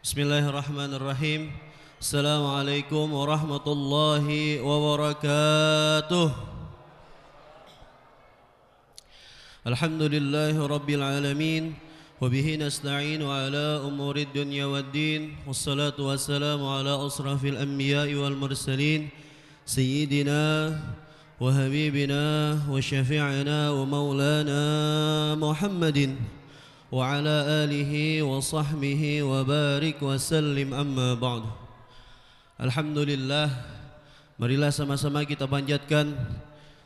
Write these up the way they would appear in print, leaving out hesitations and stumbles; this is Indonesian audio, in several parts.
Bismillahirrahmanirrahim. Assalamualaikum warahmatullahi wabarakatuh. Alhamdulillahi rabbil alamin. Wabihi nasta'inu ala umurid dunya waddin. Wassalatu wassalamu ala asrafil anbiya'i wal mursalin. Sayyidina wa habibina wa syafi'ina wa maulana Muhammadin wa ala alihi wa sahbihi wa barik wa sallim amma ba'du. Alhamdulillah, marilah sama-sama kita panjatkan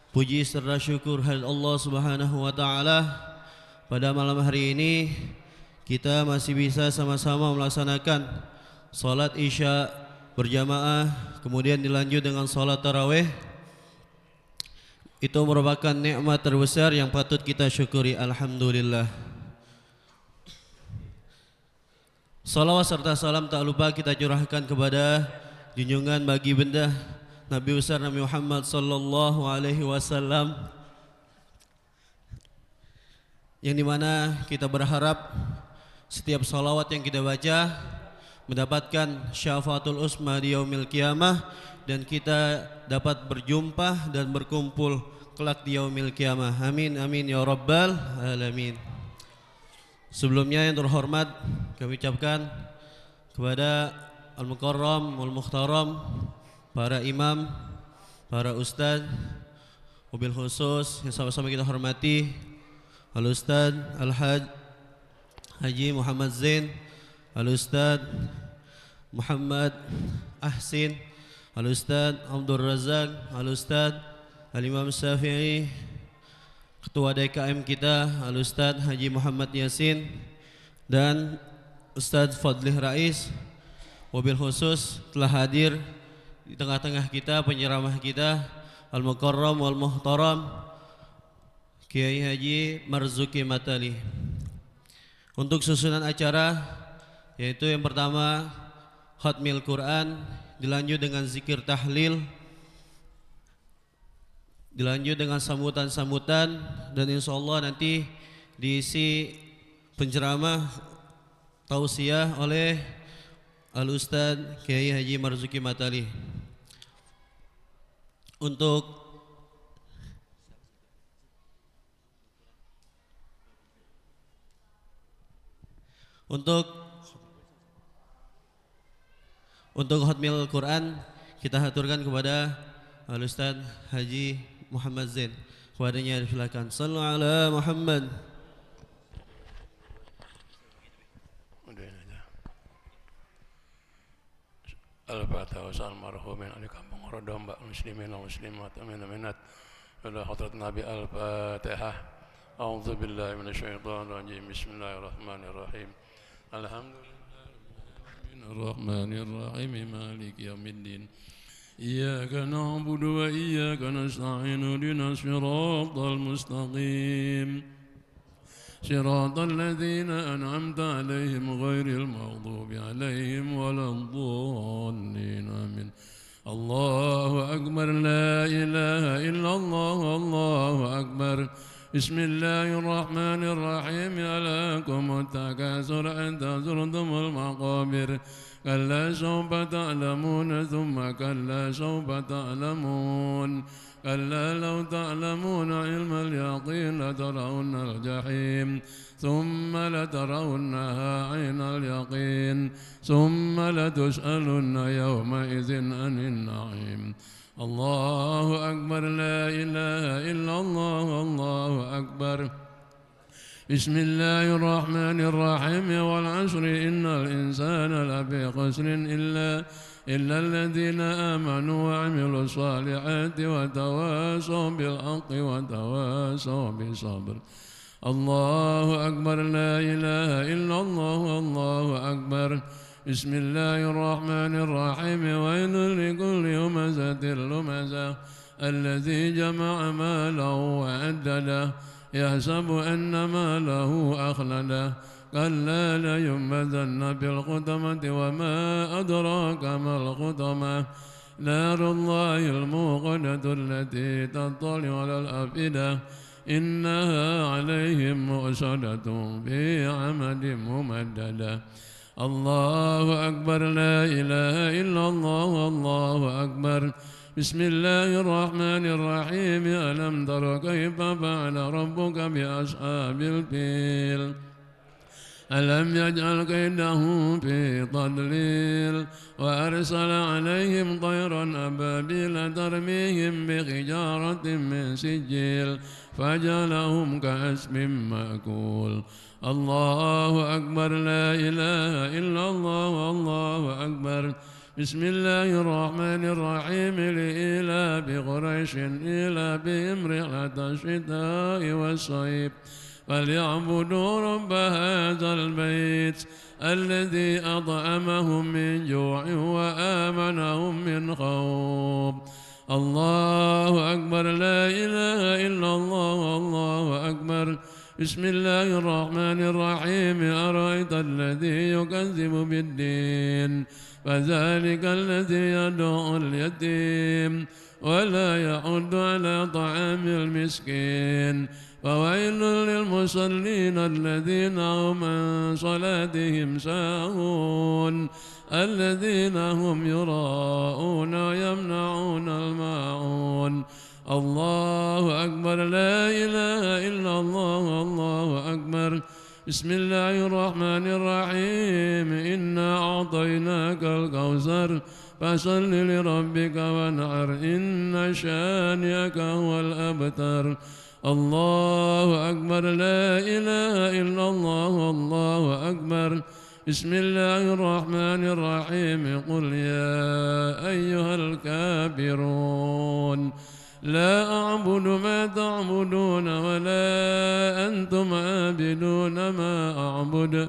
puji serta syukur hadirat Allah Subhanahu wa taala. Pada malam hari ini kita masih bisa sama-sama melaksanakan salat Isya berjamaah, kemudian dilanjut dengan salat tarawih. Itu merupakan nikmat terbesar yang patut kita syukuri. Alhamdulillah. Salawat serta salam tak lupa kita curahkan kepada junjungan bagi benda Nabi besar Nabi Muhammad sallallahu alaihi wasallam, yang dimana kita berharap setiap salawat yang kita baca mendapatkan syafaatul usma di yaumil qiyamah, dan kita dapat berjumpa dan berkumpul kelak di yaumil qiyamah. Amin amin ya rabbal alamin. Sebelumnya yang terhormat kami ucapkan kepada Al-Mukarram Wal-Mukhtaram, para imam, para ustaz, wabil khusus yang sama-sama kita hormati Al-Ustaz Al-Haj Haji Muhammad Zain, Al-Ustaz Muhammad Ahsin, Al-Ustaz Abdul Razak, Al-Ustaz Al-Imam Syafi'i, Ketua DKM kita Al-Ustaz Haji Muhammad Yasin, dan Ustaz Fadlih Rais. Wabil khusus telah hadir di tengah-tengah kita penyeramah kita Al-Mukarram Wal-Muhtaram Kiai Haji Marzuki Matali. Untuk susunan acara, yaitu yang pertama Khatmil Quran, dilanjut dengan zikir tahlil, dilanjut dengan sambutan-sambutan, dan insyaallah nanti diisi penceramah tausiah oleh Al-Ustaz Kiai Haji Marzuki Matali. Untuk Khatmil Quran kita haturkan kepada Al-Ustaz Haji Muhammad Zain. Kepadanya silakan. Sallu ala Muhammad. Al-Fatihah wa salam marhumin ali kampung Rodom mbak muslimin wa muslimat amin aminat ila hadrat Nabi. Al-Fatihah. A'udzu billahi minasyaitonir rajim. Bismillahirrahmanirrahim. Alhamdulillahirrahmanirrahim maliki yaumiddin. Iyyaka na'budu wa iyyaka nasta'in ihdinas siratal mustaqim siratal ladzina an'amta 'alaihim ghairil maghdubi 'alaihim waladdallin. Amin. Allahu akbar, la ilaha illallah, Allahu akbar. Bismillahirrahmanirrahim. Alakumut takasur hatta zurtumul maqabir. كلا سوف تعلمون ثم كلا سوف تعلمون كلا لو تعلمون علم اليقين لترون الجحيم ثم لترونها عين اليقين ثم لتسألن يومئذ عن النعيم. الله أكبر، لا إله إلا الله، الله أكبر. بسم الله الرحمن الرحيم. والعصر إن الإنسان لفي خسر إلا الذين آمنوا وعملوا الصالحات وتواصوا بالحق وتواصوا بالصبر. الله أكبر، لا إله إلا الله، الله أكبر. بسم الله الرحمن الرحيم. ويل لكل همزة لمزة الذي جمع ماله وعدده يحسب أن ماله أخلده كلا لينبذن في الحطمة وما أدراك ما الحطمة نار الله الموقدة التي تطلع على الأفئدة إنها عليهم مؤصدة في عمد ممددة. الله أكبر لا إله إلا الله الله أكبر بسم الله الرحمن الرحيم ألم تر كيف فعل ربك بأصحاب الفيل ألم يجعل كيدهم في تضليل وأرسل عليهم طيرا أبابيل ترميهم بحجارة من سجيل فجعلهم كعصف مأكول الله أكبر لا إله إلا الله الله أكبر بسم الله الرحمن الرحيم لإيلاف قريش إيلافهم رحلة الشتاء والصيف فليعبدوا رب هذا البيت الذي أطعمهم من جوع وآمنهم من خوف الله أكبر لا إله إلا الله الله أكبر بسم الله الرحمن الرحيم أرأيت الذي يكذب بالدين فذلك الذي يدعو اليتيم ولا يحض على طعام المسكين فويل للمصلين الذين هم عن صلاتهم ساهون الذين هم يراءون ويمنعون الماعون الله أكبر لا إله إلا الله الله أكبر بسم الله الرحمن الرحيم إنا أعطيناك الكوثر فصل لربك وانحر إن شانئك هو الأبتر الله أكبر لا إله إلا الله الله أكبر بسم الله الرحمن الرحيم قل يا أيها الكافرون لا أعبد ما تعبدون ولا أنتم عابدون ما أعبد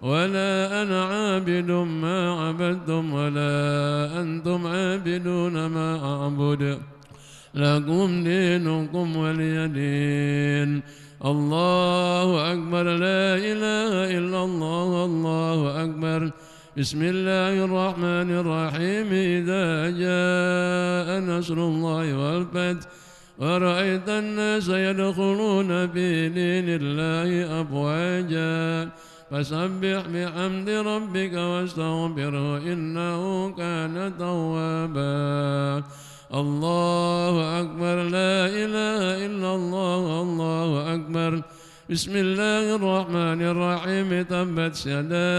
ولا أنا عابد ما عبدتم ولا أنتم عابدون ما أعبد لكم دينكم ولي دين الله أكبر لا إله إلا الله الله أكبر بسم الله الرحمن الرحيم إذا جاء نصر الله والفتح ورأيت الناس يدخلون في دين الله أفواجا فسبح بحمد ربك واستغفره إنه كان توابا الله أكبر لا إله إلا الله الله أكبر بسم الله الرحمن الرحيم تبت يدا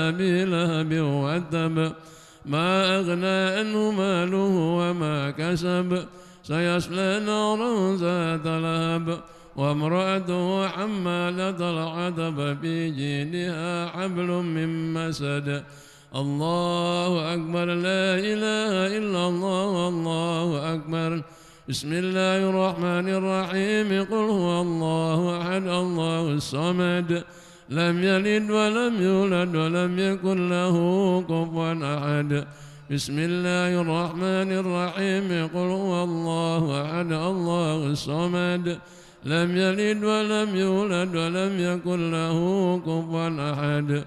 أبي لهب وتب ما أغنى عنه ماله وما كسب سيصلى نارا ذات لهب وامرأته حمالة الحطب في جيدها حبل من مسد الله أكبر لا إله إلا الله الله أكبر بسم الله الرحمن الرحيم قل هو الله أحد الله الصمد لم يلد ولم يولد ولم يكن له كفوا أحد بسم الله الرحمن الرحيم قل هو الله أحد الله الصمد لم يلد ولم يولد ولم يكن له كفوا أحد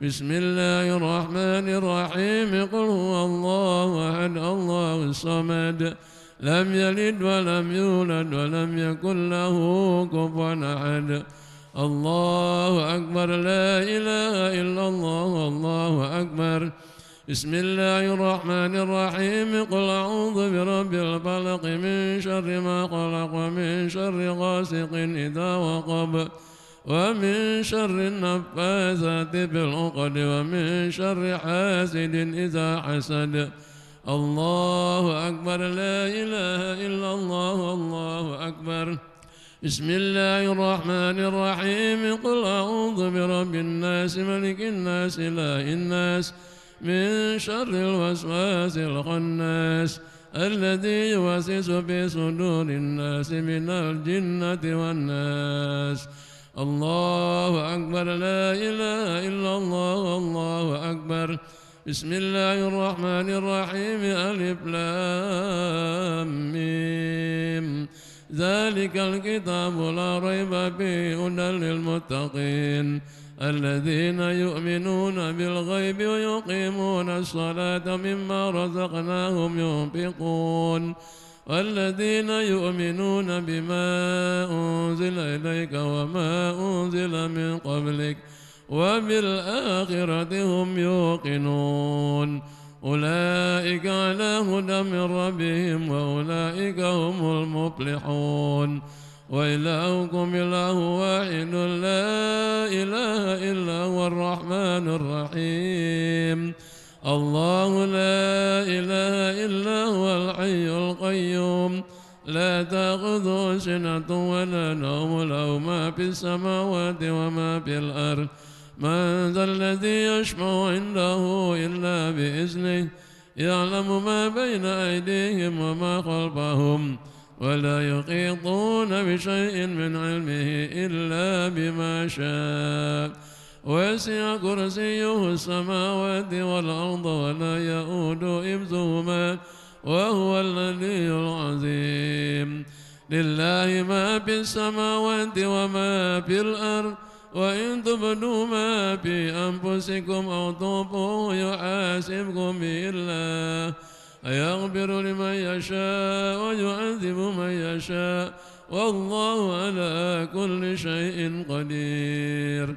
بسم الله الرحمن الرحيم قل هو الله أحد الله الصمد لم يلد ولم يولد ولم يكن له كفوا أحد الله أكبر لا إله إلا الله الله أكبر بسم الله الرحمن الرحيم قل أعوذ برب الفلق من شر ما خلق ومن شر غاسق إذا وقب ومن شر النفاثات في العقد ومن شر حاسد إذا حسد الله أكبر لا إله إلا الله الله أكبر بسم الله الرحمن الرحيم قل أعوذ برب الناس ملك الناس إله الناس من شر الوسواس الخناس الذي يوسوس في صدور الناس من الجنة والناس الله أكبر لا إله إلا الله الله أكبر بسم الله الرحمن الرحيم ألف لام ميم ذلك الكتاب لا ريب فيه هدى للمتقين الذين يؤمنون بالغيب ويقيمون الصلاة مما رزقناهم ينفقون والذين يؤمنون بما أنزل إليك وما أنزل من قبلك وبالآخرة هم يوقنون أولئك على هدى من ربهم وأولئك هم المفلحون وإلهكم إله واحد لا إله إلا هو الرحمن الرحيم الله لا إله إلا هو الحي القيوم لا تأخذه سنة ولا نوم له ما في السماوات وما في الأرض من ذا الذي يشفع عنده إلا بإذنه يعلم ما بين أيديهم وما خلفهم ولا يحيطون بشيء من علمه إلا بما شاء وسع كرسيه السماوات والأرض ولا يؤود حفظهما وهو العلي العظيم لله ما في السماوات وما في الأرض وإن تبدوا ما في أنفسكم أو تخفوه يحاسبكم به الله يغفر لمن يشاء ويعذب من يشاء والله على كل شيء قدير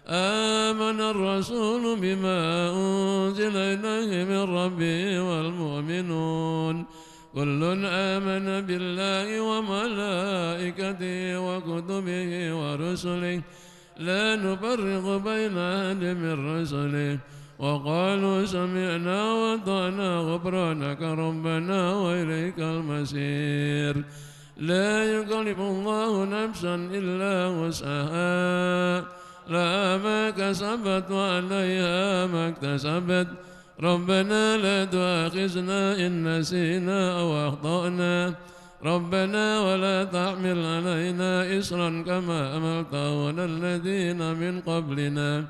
آمن الرسول بما أنزل إليه من ربه والمؤمنون كل آمن بالله وملائكته وكتبه ورسله لا نفرق بين أحد من رسله وقالوا سمعنا وأطعنا غفرانك ربنا وإليك المصير لا يكلف الله نفسا إلا وسعها لها ما كسبت وعليها ما اكتسبت ربنا لا تؤاخذنا إن نسينا أو أخطأنا ربنا ولا تحمل علينا إصرا كما حملته على الذين من قبلنا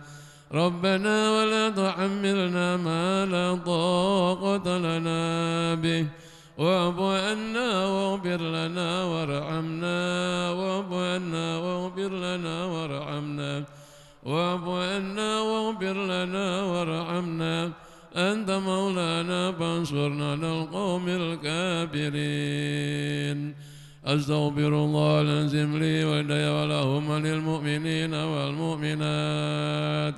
ربنا ولا تحملنا ما لا طاقة لنا به واعف عنا واغفر لنا وارحمنا واعف عنا واغفر لنا وارحمنا واعف عنا واغفر لنا وارحمنا أنت مولانا فانصرنا على القوم الكافرين أستغفر الله العظيم لي ولي ولهم وللمؤمنين والمؤمنات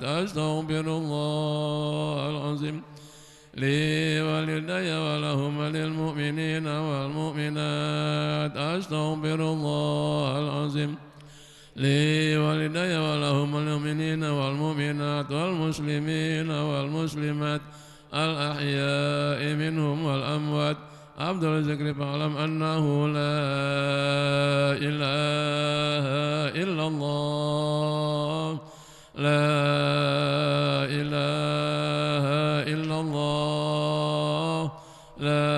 أستغفر الله العظيم لي ولدي ولهم وللمؤمنين والمؤمنات أستغفر الله العظيم لي ولدي ولهم وللمؤمنين والمؤمنات والمسلمين والمسلمات الأحياء منهم والأموات أفضل الذكر فاعلم أنه لا إله إلا الله لا إله إلا الله لا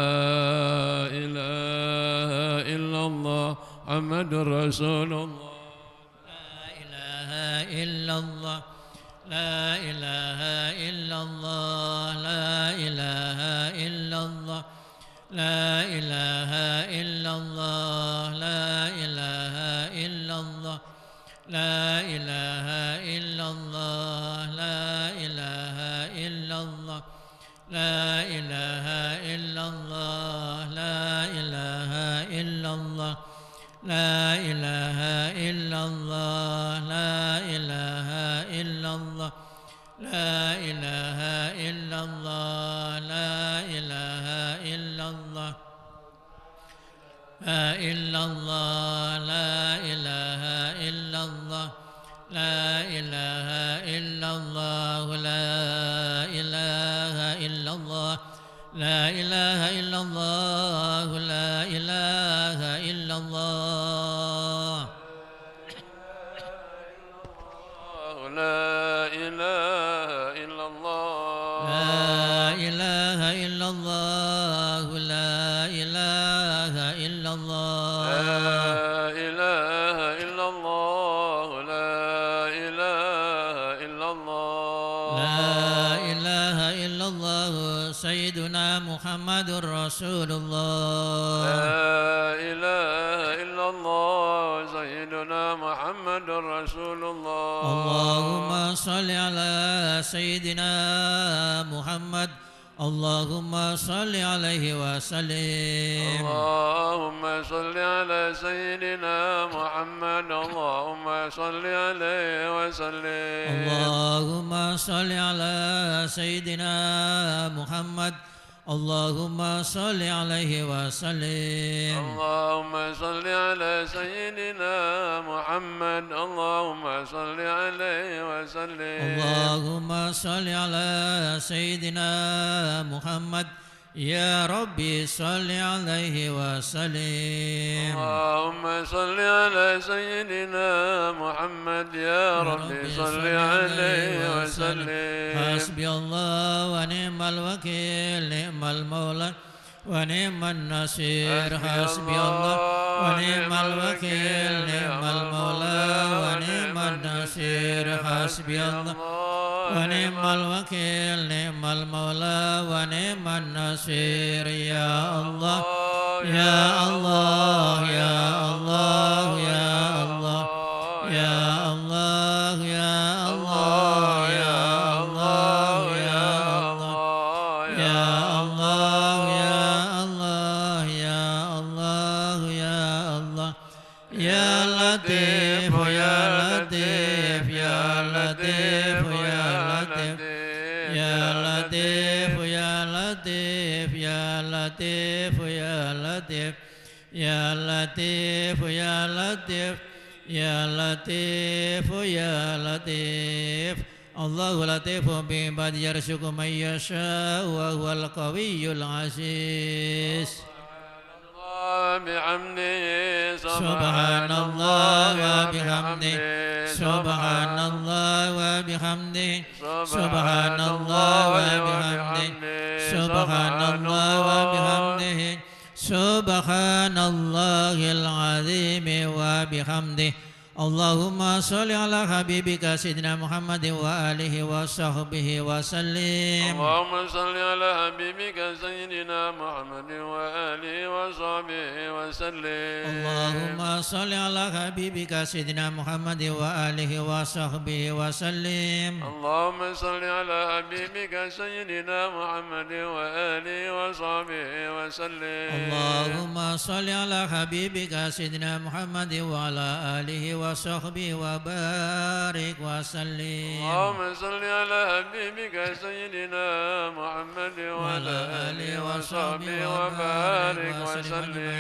إله إلا الله محمد رسول الله لا إله إلا الله لا إله إلا الله لا إله إلا الله لا إله إلا الله لا إله إلا الله لا إله إلا الله لا إله إلا الله لا إله إلا الله لا إله إلا الله لا إله إلا الله لا إله إلا الله لا إله إلا الله لا إله إلا الله لا إلا الله لا إله إلا الله لا إله إلا الله لا إله إلا الله لا إله إلا الله لا إله إلا الله لا إله إلا الله لا إله إلا الله لا إله إلا الله لا إله إلا الله لا إله إلا الله لا إله إلا الله سيدنا محمد رسول الله لا إله إلا الله سيدنا محمد رسول الله اللهم صل على سيدنا محمد اللهم صل عليه وسلم اللهم صل على سيدنا محمد اللهم صل عليه وسلم اللهم صل على سيدنا محمد اللهم صل عليه وسلم اللهم صل على سيدنا محمد اللهم صل عليه وسلم اللهم صل على سيدنا محمد يا ربي صل عليه وسلم اللهم صل على سيدنا محمد يا ربي صل عليه وسلم حسبي الله ونعم الوكيل نعم المولى ونعم النصير حسبي الله ونعم الوكيل نعم المولى ونعم النصير حسبي الله ونعم الوكيل نعم المولى ونعم النصير يا الله يا الله يا الله يا الله يا الله يا الله يا الله يا الله يا الله يا الله يا الله يا الله يا لطيف يا لطيف يا لطيف يا لطيف يا لطيف يا لطيف يا لطيف يا لطيف يا لطيف يا لطيف يا لطيف يا لطيف الله لطيف بعباد يرزق من يشاء وهو القوي العزيز بحمده سبحان الله وبحمده سبحان الله وبحمده سبحان الله وبحمده سبحان الله وبحمده سبحان الله العظيم وبحمده اللهم صل على حبيبك سيدنا محمد وآله وصحبه وسلم اللهم صل على حبيبك سيدنا محمد وآله وصحبه وسلم اللهم صل على حبيبك سيدنا محمد وآله وصحبه وسلم اللهم صل على حبيبك سيدنا محمد وآله وصحبه وسلم اللهم صل على حبيبك سيدنا محمد وعلى آله وصحبه وبارك وسلم اللهم صل على حبيبك سيدنا محمد وعلى آله وصحبه وبارك وسلم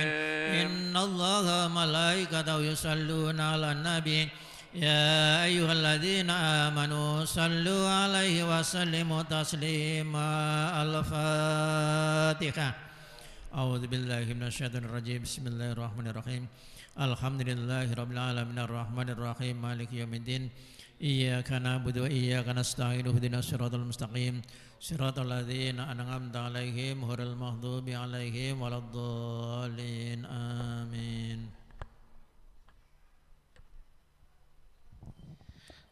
إن الله وملائكته يصلون على النبي يا أيها الذين آمنوا صلوا عليه وسلموا تسليما الفاتحة أعوذ بالله من الشيطان الرجيم بسم الله الرحمن الرحيم الحمد لله رب العالمين الرحمن الرحيم مالك يوم الدين إياك نعبد وإياك نستعين اهدنا الصراط المستقيم صراط الذين أنعمت عليهم غير المغضوب عليهم ولا الضالين آمين.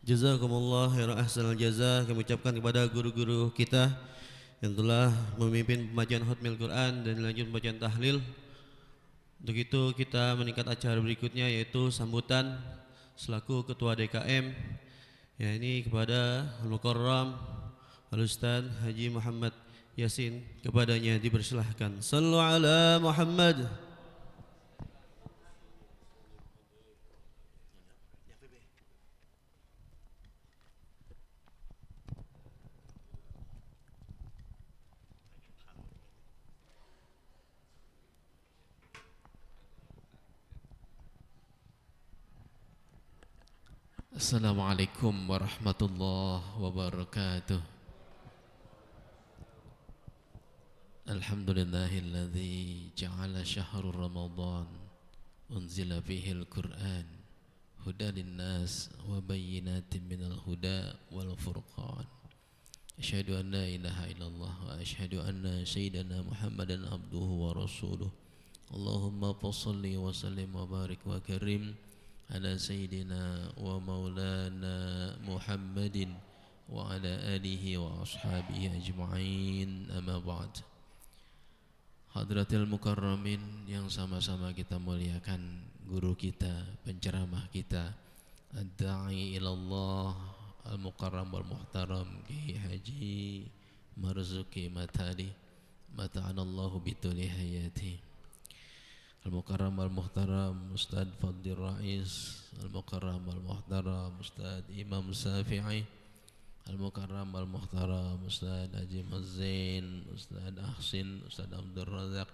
Jazakumullah khairan ahsanal jazaa. Kami ucapkan kepada guru-guru kita yang telah memimpin pembacaan khatmil Quran dan lanjut pembacaan tahlil. Untuk itu kita meningkat acara berikutnya yaitu sambutan selaku ketua DKM, ya ini kepada Al-Mukarram Al-Ustaz Haji Muhammad Yasin, kepadanya dipersilahkan. Sallu ala Muhammad. Assalamualaikum warahmatullahi wabarakatuh. Alhamdulillahilladzi ja'ala syahrul Ramadan unzila fihi al-Qur'an hudan linnas wa bayyinatin minal huda wal furqan. Asyhadu an la ilaha illallah wa asyhadu anna sayyidana Muhammadan abduhu wa rasuluh. Allahumma fassalli wa sallim wa barik wa karim ala sayyidina wa maulana Muhammadin wa ala alihi wa ashabihi ajma'in, amma ba'd. Hadratil mukarramin yang sama-sama kita muliakan, guru kita, penceramah kita, ad-da'i ilallah al-mukarram wal muhtaram Kiai Haji marzuki matali mata'ana Allahu bituli hayati. Al-Mukarram al-Muhtaram Ustadz Fadil Rais, Al-Mukarram al-Muhtaram Ustadz Imam Syafi'i, Al-Mukarram al-Muhtaram Ustadz Haji Mazin, Ustadz Ahsin, Ustadz Abdul Razak,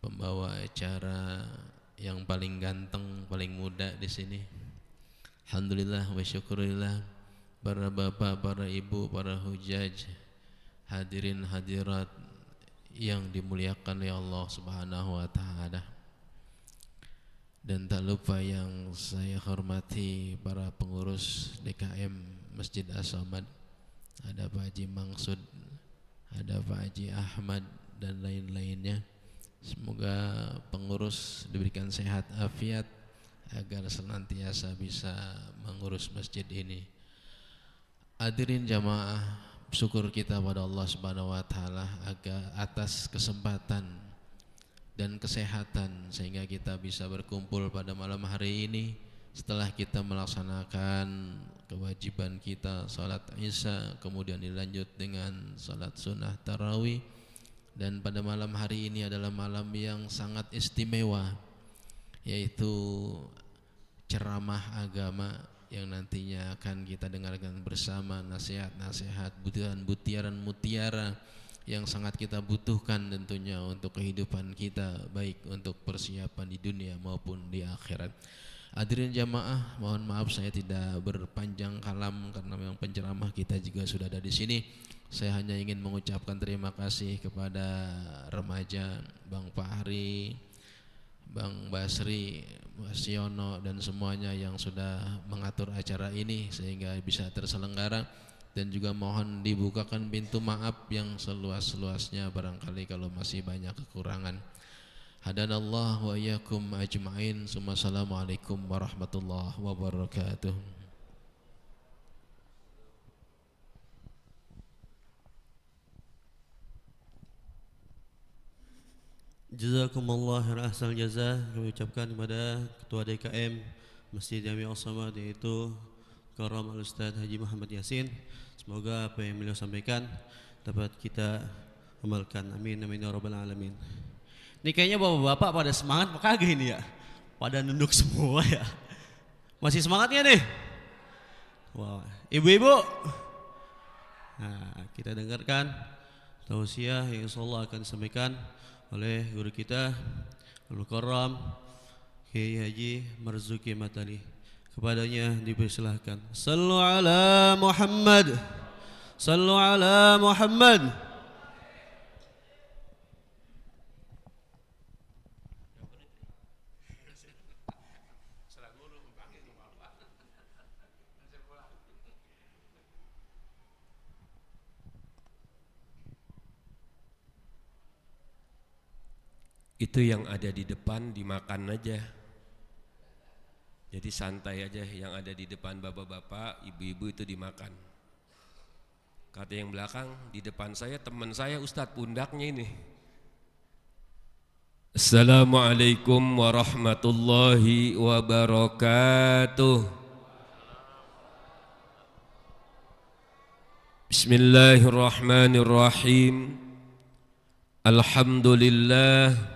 pembawa acara yang paling ganteng, paling muda di sini. Alhamdulillah wa syukurillah, para bapak, para ibu, para hujaj, hadirin hadirat yang dimuliakan oleh Allah Subhanahu wa taala. Dan tak lupa yang saya hormati para pengurus DKM Masjid As-Samad. Ada Pak Haji Mangsud, ada Pak Haji Ahmad dan lain-lainnya. Semoga pengurus diberikan sehat afiat agar senantiasa bisa mengurus masjid ini. Hadirin jamaah, syukur kita pada Allah Subhanahu wa taala atas kesempatan dan kesehatan sehingga kita bisa berkumpul pada malam hari ini setelah kita melaksanakan kewajiban kita salat Isya, kemudian dilanjut dengan salat sunnah tarawih. Dan pada malam hari ini adalah malam yang sangat istimewa, yaitu ceramah agama yang nantinya akan kita dengarkan bersama, nasihat-nasihat, butiran-butiran mutiara yang sangat kita butuhkan tentunya untuk kehidupan kita, baik untuk persiapan di dunia maupun di akhirat. Hadirin jamaah, mohon maaf saya tidak berpanjang kalam karena memang penceramah kita juga sudah ada di sini. Saya hanya ingin mengucapkan terima kasih kepada remaja, Bang Fahri, Bang Basri, Mas Yono dan semuanya yang sudah mengatur acara ini sehingga bisa terselenggara, dan juga mohon dibukakan pintu maaf yang seluas-luasnya barangkali kalau masih banyak kekurangan. Hadanallah wa iyyakum ajma'in. Assalamualaikum warahmatullahi wabarakatuh. Jazakumullah khairan ahsanal jazaa. Kami ucapkan kepada Ketua DKM Masjid Jami' As-Samad yaitu Karam Al-Ustadz Haji Muhammad Yasin. Semoga apa yang beliau sampaikan dapat kita amalkan. Amin amin ya rabbal alamin. Ini kayaknya bapak-bapak pada semangat apa kagak ini ya? Pada nunduk semua ya. Masih semangatnya nih? Wah, ibu-ibu. Nah, kita dengarkan tausiah yang insyaallah akan disampaikan oleh guru kita Al-Mukarram Kiai Haji Marzuki Matali. Kepadanya dipersilahkan. Sallu ala Muhammad. Sallu ala Muhammad. Itu yang ada di depan dimakan aja. Jadi santai aja, yang ada di depan bapak-bapak, ibu-ibu itu dimakan. Kata yang belakang, di depan saya teman saya Ustadz pundaknya ini. Assalamualaikum warahmatullahi wabarakatuh. Bismillahirrahmanirrahim. Alhamdulillah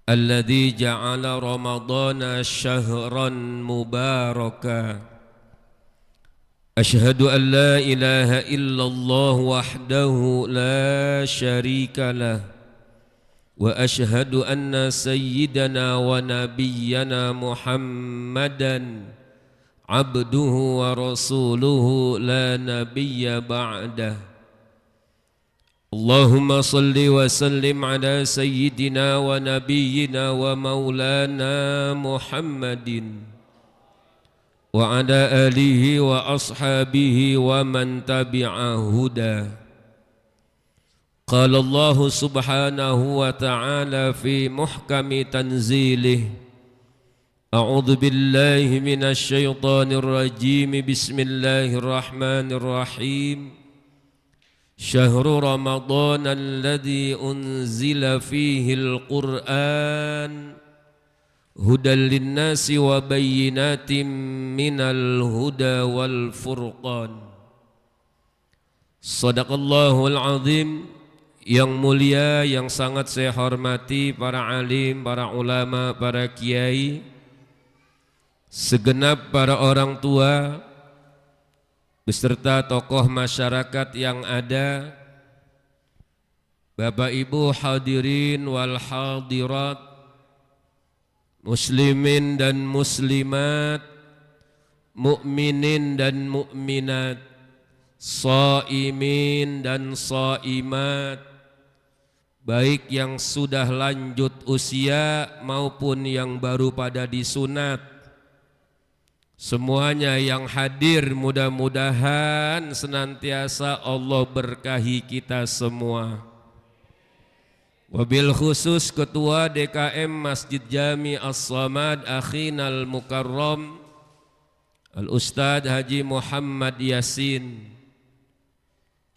alladzi ja'ala ramadhana syahran mubaraka. Asyhadu an la ilaha illallah wahdahu la syarika lah, wa asyhadu anna sayyidana wa nabiyyana Muhammadan abduhu wa rasuluhu la nabiyya ba'dah. Allahumma salli wa sallim ala sayyidina wa nabiyyina wa maulana Muhammadin wa ala alihi wa ashabihi wa man tabi'a huda. Qala Allah subhanahu wa ta'ala fi muhkami tanzilih. A'udzu billahi minasy syaithanir rajim. Bismillahirrahmanirrahim. Syahrul Ramadan alladzi unzila fihi al-Qur'an hudan linnasi wa bayyinatin minal huda wal furqan. Shadaqallahul azim. Yang mulia, yang sangat saya hormati para alim, para ulama, para kiai, segenap para orang tua beserta tokoh masyarakat yang ada, Bapak Ibu hadirin wal hadirat, muslimin dan muslimat, mukminin dan mukminat, shaimin dan shaimat, baik yang sudah lanjut usia maupun yang baru pada disunat. Semuanya yang hadir mudah-mudahan senantiasa Allah berkahi kita semua. Wabil khusus Ketua DKM Masjid Jami As-Samad Akhinal Mukarram Al-Ustadz Haji Muhammad Yasin,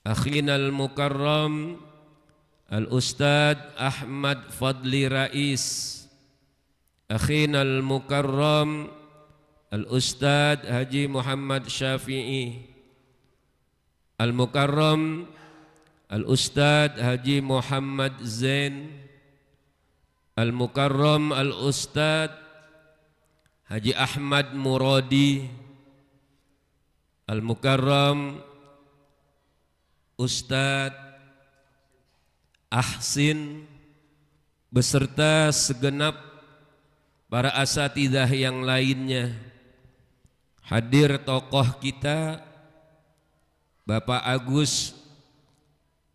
Akhinal Mukarram Al-Ustadz Ahmad Fadli Rais, Akhinal Mukarram Al-Ustadz Haji Muhammad Syafi'i, Al-Mukarram Al-Ustadz Haji Muhammad Zain, Al-Mukarram Al-Ustadz Haji Ahmad Muradi, Al-Mukarram Ustadz Ahsin beserta segenap para asatidzah yang lainnya. Hadir tokoh kita Bapak Agus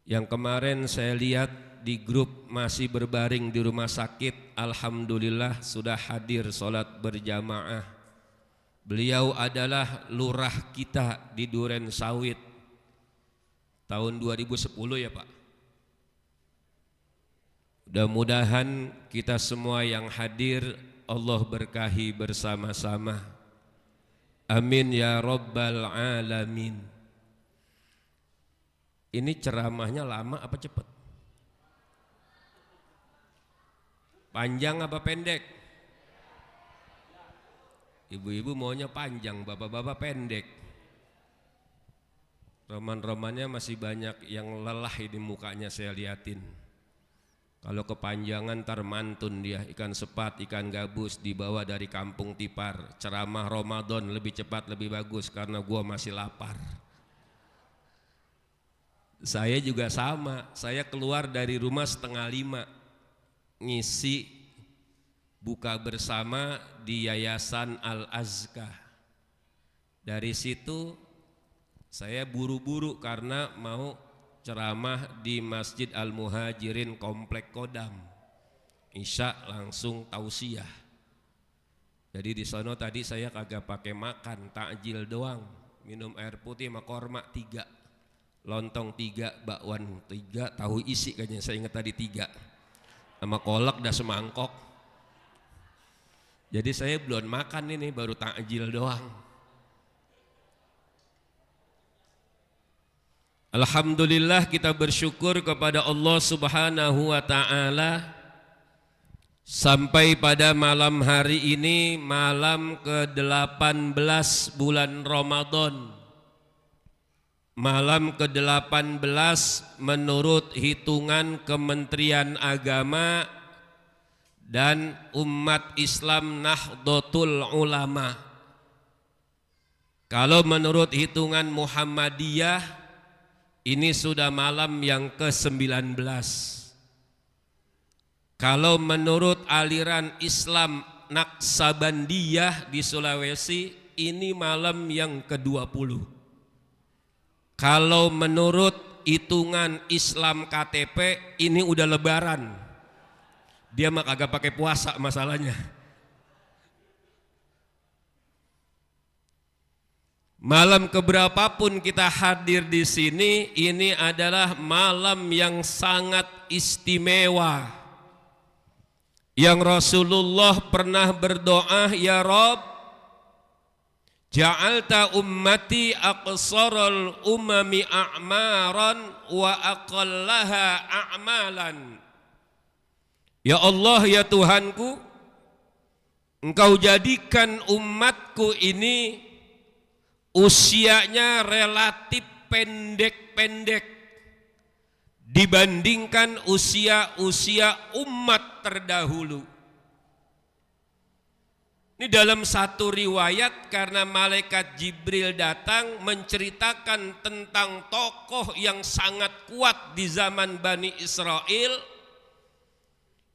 yang kemarin saya lihat di grup masih berbaring di rumah sakit, alhamdulillah sudah hadir sholat berjamaah. Beliau adalah lurah kita di Duren Sawit tahun 2010 ya Pak. Mudah-mudahan kita semua yang hadir Allah berkahi bersama-sama. Amin ya rabbal alamin. Ini ceramahnya lama apa cepat? Panjang apa pendek? Ibu-ibu maunya panjang, bapak-bapak pendek. Roman-romannya masih banyak yang lelah ini mukanya saya liatin. Kalau kepanjangan ntar mantun dia, ikan sepat, ikan gabus dibawa dari kampung Tipar. Ceramah Ramadan lebih cepat lebih bagus karena gua masih lapar. Saya juga sama, saya keluar dari rumah 4:30 ngisi buka bersama di Yayasan Al-Azka. Dari situ saya buru-buru karena mau ceramah di Masjid Al-Muhajirin Komplek Kodam. Isya langsung tausiah. Jadi di sono tadi saya kagak pakai makan, takjil doang. Minum air putih sama korma 3, lontong 3, bakwan 3, tahu isi kayaknya saya ingat tadi 3, sama kolak dah semangkok. Jadi saya belum makan ini, baru takjil doang. Alhamdulillah kita bersyukur kepada Allah Subhanahu wa ta'ala sampai pada malam hari ini, malam ke-18 bulan Ramadan, malam ke-18 menurut hitungan Kementerian Agama dan umat Islam Nahdlatul Ulama. Kalau menurut hitungan Muhammadiyah ini sudah malam yang ke-19. Kalau menurut aliran Islam Naksabandiyah di Sulawesi, ini malam yang ke-20. Kalau menurut hitungan Islam KTP, ini udah lebaran. Dia mah kagak pakai puasa masalahnya. Malam keberapapun kita hadir di sini, ini adalah malam yang sangat istimewa. Yang Rasulullah pernah berdoa, ya Rabb, ja'alta ummati aqsaral umami a'maran wa aqallaha a'malan. Ya Allah, ya Tuhanku, Engkau jadikan umatku ini usianya relatif pendek pendek dibandingkan usia-usia umat terdahulu. Ini dalam satu riwayat karena malaikat Jibril datang menceritakan tentang tokoh yang sangat kuat di zaman Bani Israel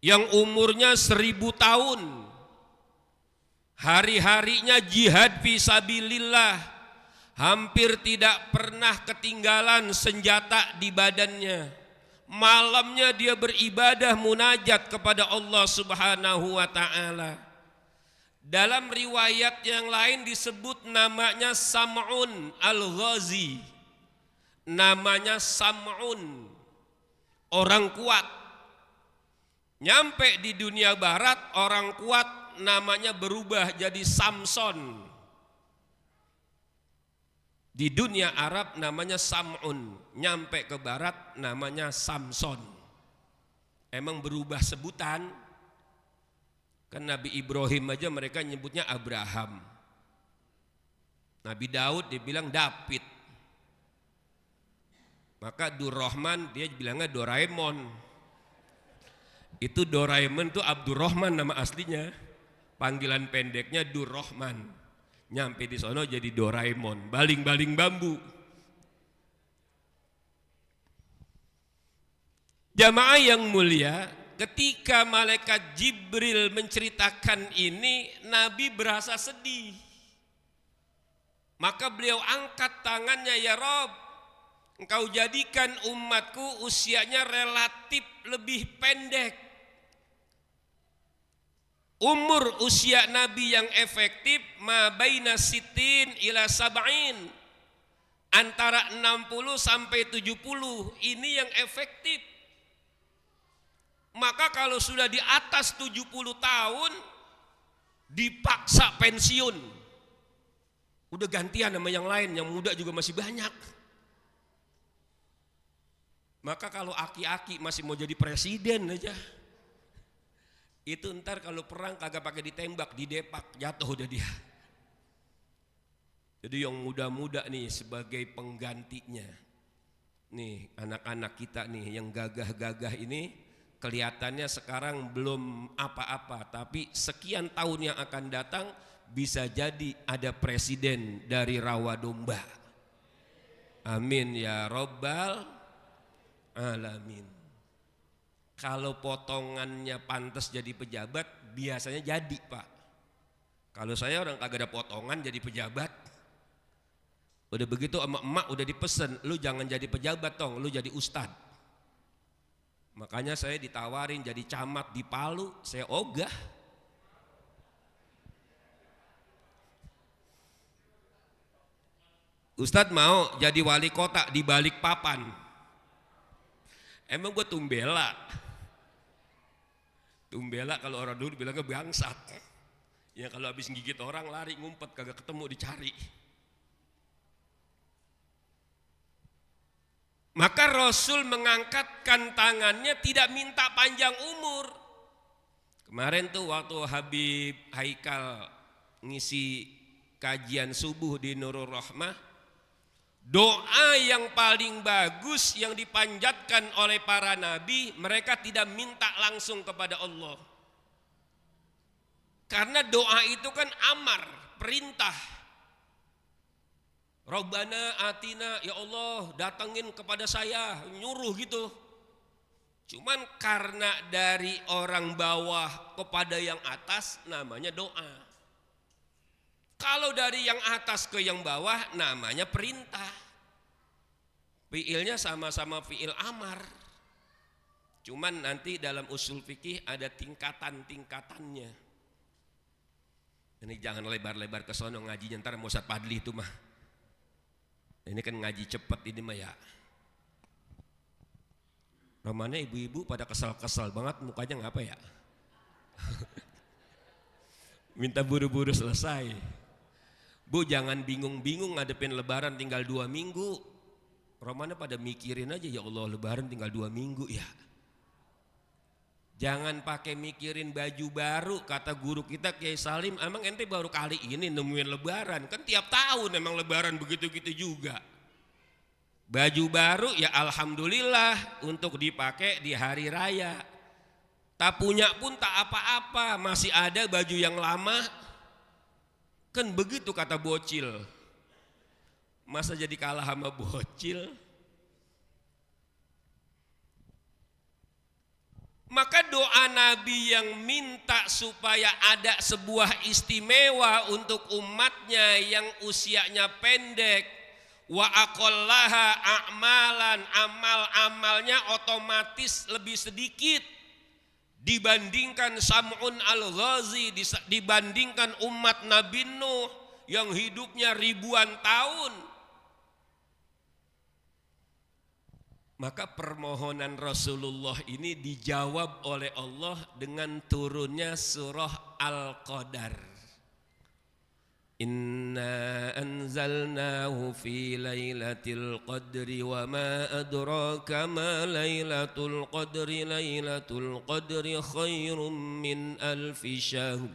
yang umurnya 1000 tahun. Hari-harinya jihad fisabilillah, hampir tidak pernah ketinggalan senjata di badannya. Malamnya dia beribadah munajat kepada Allah Subhanahu wa taala. Dalam riwayat yang lain disebut namanya Sam'un al-Ghazi. Namanya Sam'un, orang kuat. Nyampe di dunia barat orang kuat namanya berubah jadi Samson. Di dunia Arab namanya Sam'un, nyampe ke barat namanya Samson. Emang berubah sebutan? Kan Nabi Ibrahim aja mereka nyebutnya Abraham. Nabi Daud dibilang David. Maka Durrahman dia bilangnya Doraemon. Itu Doraemon itu Abdurrahman nama aslinya. Panggilan pendeknya Durrahman. Nyampe di sono jadi Doraemon, baling-baling bambu. Jamaah yang mulia, ketika malaikat Jibril menceritakan ini, Nabi berasa sedih. Maka beliau angkat tangannya, ya Rob, Engkau jadikan umatku usianya relatif lebih pendek. Umur usia Nabi yang efektif ma baina sitin ila sab'in, antara 60 sampai 70, ini yang efektif. Maka kalau sudah di atas 70 tahun dipaksa pensiun, udah gantian sama yang lain, yang muda juga masih banyak. Maka kalau aki-aki masih mau jadi presiden aja, itu ntar kalau perang kagak pakai ditembak, didepak, jatuh udah dia. Jadi yang muda-muda nih sebagai penggantinya. Nih anak-anak kita nih yang gagah-gagah ini kelihatannya sekarang belum apa-apa, tapi sekian tahun yang akan datang bisa jadi ada presiden dari rawa domba. Amin ya Rabbal Alamin. Kalau potongannya pantas jadi pejabat, biasanya jadi Pak. Kalau saya orang kagak ada potongan jadi pejabat. Udah begitu emak-emak udah dipesen, lu jangan jadi pejabat tong, lu jadi ustad. Makanya saya ditawarin jadi camat di Palu, saya ogah. Ustadz mau jadi wali kota di Balikpapan. Emang gue tumbela. Tumbela kalau orang dulu bilangnya bangsat. Ya kalau habis gigit orang lari ngumpet kagak ketemu dicari. Maka Rasul mengangkatkan tangannya tidak minta panjang umur. Kemarin tuh waktu Habib Haikal ngisi kajian subuh di Nurul Rahmah, doa yang paling bagus yang dipanjatkan oleh para nabi, mereka tidak minta langsung kepada Allah. Karena doa itu kan amar, perintah. Rabbana atina, ya Allah datangin kepada saya, nyuruh gitu. Cuman karena dari orang bawah kepada yang atas namanya doa. Kalau dari yang atas ke yang bawah namanya perintah. Fiilnya sama-sama fiil amar. Cuman nanti dalam usul fikih ada tingkatan-tingkatannya. Ini jangan lebar-lebar ke sono ngajinya, ntar mau Ustaz Padli itu mah. Ini kan ngaji cepet ini mah ya. Namanya ibu-ibu pada kesal-kesal banget mukanya ngapa ya? Minta buru-buru selesai. Bu jangan bingung-bingung ngadepin lebaran tinggal 2 minggu. Romana pada mikirin aja, ya Allah lebaran tinggal 2 minggu ya. Jangan pakai mikirin baju baru, kata guru kita Kiai Salim, emang ente baru kali ini nemuin lebaran, kan tiap tahun emang lebaran begitu-gitu juga. Baju baru ya alhamdulillah untuk dipakai di hari raya. Tak punya pun tak apa-apa, masih ada baju yang lama. Kan begitu kata bocil. Masa jadi kalah sama bocil? Maka doa Nabi yang minta supaya ada sebuah istimewa untuk umatnya yang usianya pendek, wa aqallaha a'malan, amal-amalnya otomatis lebih sedikit dibandingkan Sam'un al-Ghazi, dibandingkan umat Nabi Nuh yang hidupnya ribuan tahun. Maka permohonan Rasulullah ini dijawab oleh Allah dengan turunnya surah Al-Qadar. Inna anzalnahu fi lailatul qadri wa ma adraka ma lailatul qadri khairum min alfi syahr.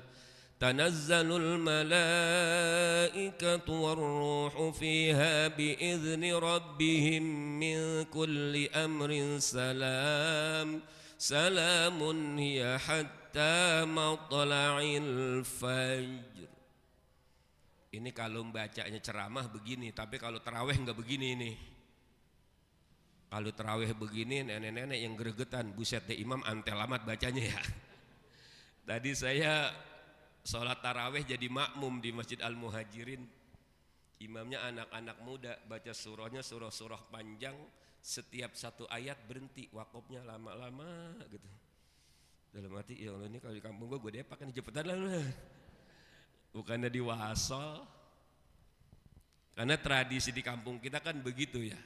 Tanazzalul malaikatu warruhu fiha biizni rabbihim min kulli amrin salam. Salamun hiya hatta matla'il fajr. Ini kalau bacanya ceramah begini, tapi kalau tarawih enggak begini nih. Kalau tarawih begini nenek-nenek yang gregetan, buset deh imam antel amat bacanya ya. Tadi saya sholat tarawih jadi makmum di Masjid Al-Muhajirin. Imamnya anak-anak muda, baca surahnya surah-surah panjang, setiap satu ayat berhenti, wakopnya lama-lama gitu. Dalam hati, ya Allah ini kalau di kampung gue depak kan cepetan lah. Bukannya di wasol. Karena tradisi di kampung kita kan begitu ya.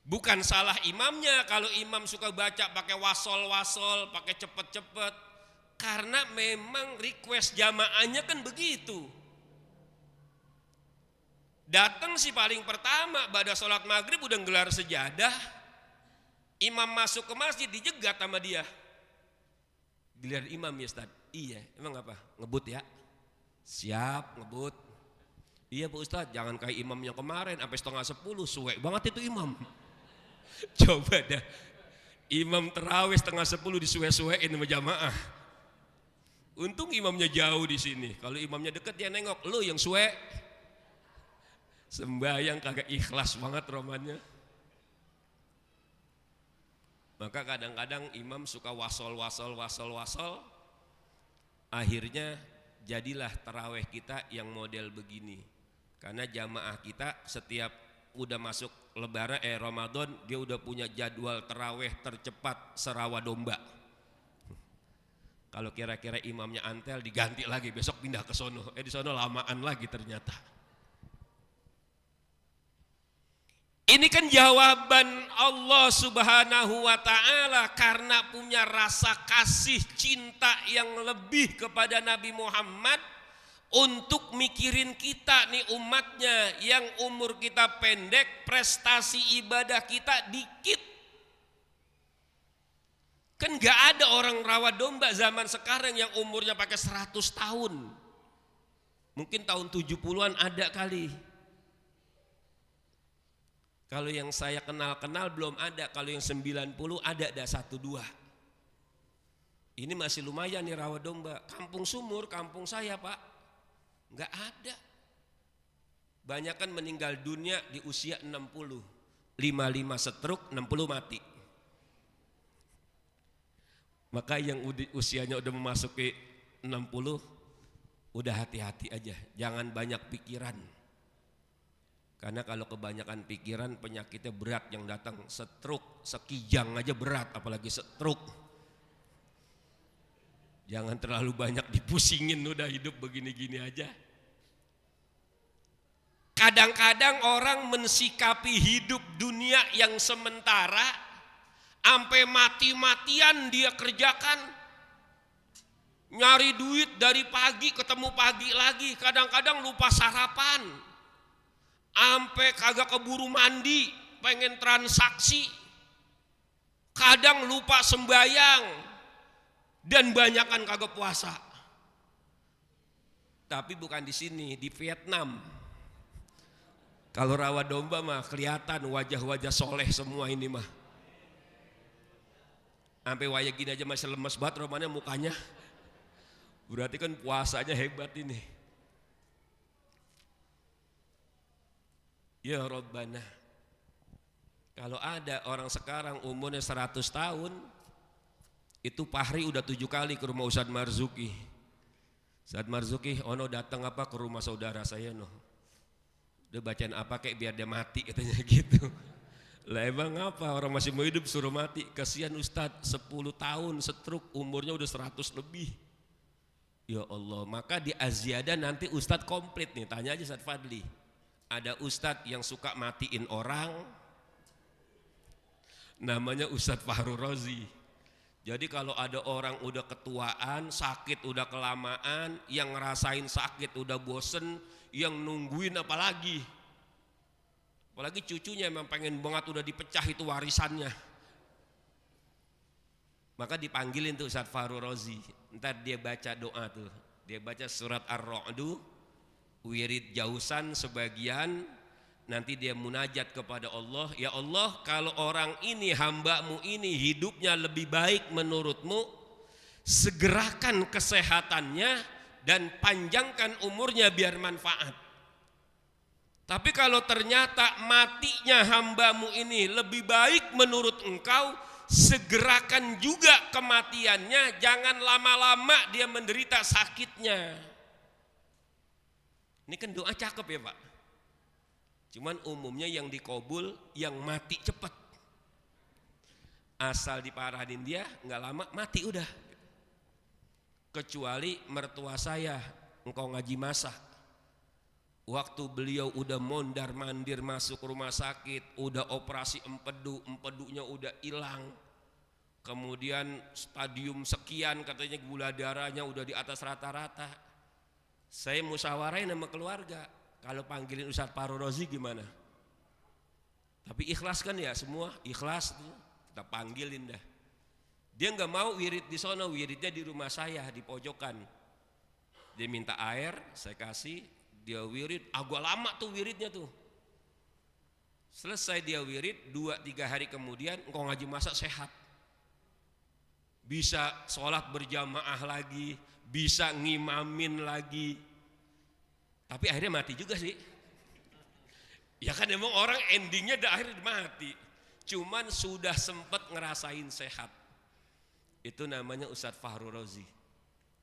Bukan salah imamnya kalau imam suka baca pakai wasol-wasol, pakai cepet-cepet. Karena memang request jamaahnya kan begitu. Datang sih paling pertama pada sholat maghrib udah gelar sejadah. Imam masuk ke masjid dijegat sama dia. Giliran imam ya Ustaz. Iya, emang apa? Ngebut ya? Siap ngebut. Iya Pak Ustaz, jangan kayak imam yang kemarin sampai 9:30, suwe banget itu imam. Coba dah. Imam terawih 9:30 disuwe-suwein sama jamaah. Untung imamnya jauh di sini. Kalau imamnya deket dia nengok, lu yang suwe. Sembahyang kagak ikhlas banget romannya. Maka kadang-kadang imam suka wasol. Akhirnya jadilah tarawih kita yang model begini. Karena jamaah kita setiap udah masuk lebaran Ramadan dia udah punya jadwal tarawih tercepat serawa domba. Kalau kira-kira imamnya antel diganti lagi, besok pindah ke sono. Di sono lamaan lagi ternyata. Ini kan jawaban Allah Subhanahu wa ta'ala karena punya rasa kasih cinta yang lebih kepada Nabi Muhammad untuk mikirin kita nih umatnya yang umur kita pendek, prestasi ibadah kita dikit. Kan gak ada orang rawa domba zaman sekarang yang umurnya pakai 100 tahun. Mungkin tahun 70-an ada kali. Kalau yang saya kenal belum ada. Kalau yang 90 ada 1-2. Ini masih lumayan nih rawa domba. Kampung Sumur, kampung saya Pak, gak ada. Banyak kan meninggal dunia di usia 60. 55 stroke, 60 mati. Maka yang usianya udah memasuki 60 udah hati-hati aja, jangan banyak pikiran. Karena kalau kebanyakan pikiran penyakitnya berat yang datang, stroke, sekijang aja berat apalagi stroke. Jangan terlalu banyak dipusingin, udah hidup begini-gini aja. Kadang-kadang orang mensikapi hidup dunia yang sementara sampai mati-matian dia kerjakan, nyari duit dari pagi ketemu pagi lagi, kadang-kadang lupa sarapan, sampai kagak keburu mandi, pengen transaksi, kadang lupa sembayang, dan banyakan kagak puasa. Tapi bukan di sini, di Vietnam. Kalau rawa domba mah kelihatan wajah-wajah soleh semua ini mah. Sampai wayah gini aja masih lemes banget romanya mukanya. Berarti kan puasanya hebat ini. Ya Rabbana. Kalau ada orang sekarang umurnya 100 tahun, itu Fahri udah 7 kali ke rumah Ustadz Marzuki. Ustadz Marzuki, ono datang apa ke rumah saudara saya noh. Dia bacaan apa kayak biar dia mati katanya gitu. Lah emang apa orang masih mau hidup suruh mati? Kasihan Ustadz 10 tahun stroke umurnya udah 100 lebih. Ya Allah, maka di Aziada nanti Ustadz komplit nih, tanya aja Ustadz Fadli. Ada Ustadz yang suka matiin orang, namanya Ustadz Fahru Rozi. Jadi kalau ada orang udah ketuaan, sakit udah kelamaan, yang ngerasain sakit udah bosen, yang nungguin apalagi cucunya emang pengen banget udah dipecah itu warisannya, maka dipanggilin tuh Ustadz Fahru Rozi. Ntar dia baca doa tuh, dia baca surat Ar-Ra'du, wirid jausan sebagian, nanti dia munajat kepada Allah, ya Allah kalau orang ini hambamu ini hidupnya lebih baik menurutmu, segerakan kesehatannya dan panjangkan umurnya biar manfaat. Tapi kalau ternyata matinya hambamu ini lebih baik menurut engkau, segerakan juga kematiannya, jangan lama-lama dia menderita sakitnya. Ini kan doa cakep ya Pak. Cuman umumnya yang dikabul yang mati cepat. Asal diparahin dia nggak lama mati udah. Kecuali mertua saya, engkau ngaji masak. Waktu beliau udah mondar-mandir masuk rumah sakit, udah operasi empedunya udah hilang. Kemudian stadium sekian katanya gula darahnya udah di atas rata-rata. Saya musyawarahin sama keluarga, kalau panggilin Ustadz Fahru Rozi gimana? Tapi ikhlas kan ya semua, ikhlas kita panggilin dah. Dia nggak mau wirid di sana, wiridnya di rumah saya di pojokan. Dia minta air, saya kasih, dia wirid, agak lama tuh wiridnya tuh. Selesai dia wirid, 2-3 hari kemudian engkau ngaji masak sehat. Bisa sholat berjamaah lagi, bisa ngimamin lagi. Tapi akhirnya mati juga sih. Ya kan emang orang endingnya akhirnya mati. Cuman sudah sempat ngerasain sehat. Itu namanya Ustadz Fahru Rozi.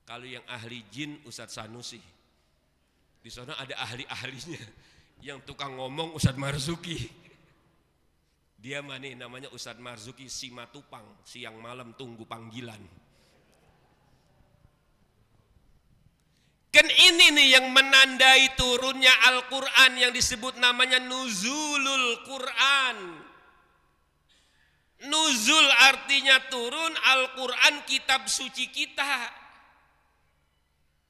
Kalau yang ahli jin Ustadz Sanusi. Di sana ada ahli-ahlinya. Yang tukang ngomong Ustadz Marzuki. Dia mana namanya Ustadz Marzuki Simatupang, siang malam tunggu panggilan. Kan ini nih yang menandai turunnya Al-Quran yang disebut namanya nuzulul Quran. Nuzul artinya turun, Al-Quran kitab suci kita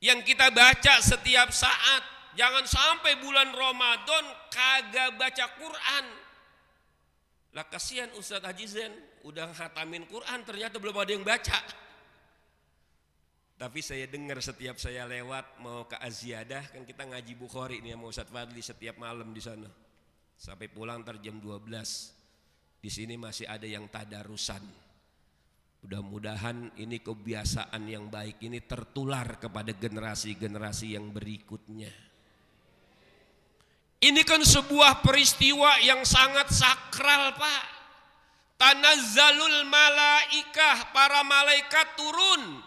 yang kita baca setiap saat. Jangan sampai bulan Ramadan kagak baca Quran. Lah kasihan Ustadz Haji Zen udah khatamin Quran ternyata belum ada yang baca. Tapi saya dengar setiap saya lewat mau ke Aziyadah, kan kita ngaji Bukhari nih sama Ustadz Fadli setiap malam di sana. Sampai pulang ntar jam 12. Di sini masih ada yang tadarusan. Mudah-mudahan ini kebiasaan yang baik ini tertular kepada generasi-generasi yang berikutnya. Ini kan sebuah peristiwa yang sangat sakral Pak. Tanazzalul malaikah, para malaikat turun.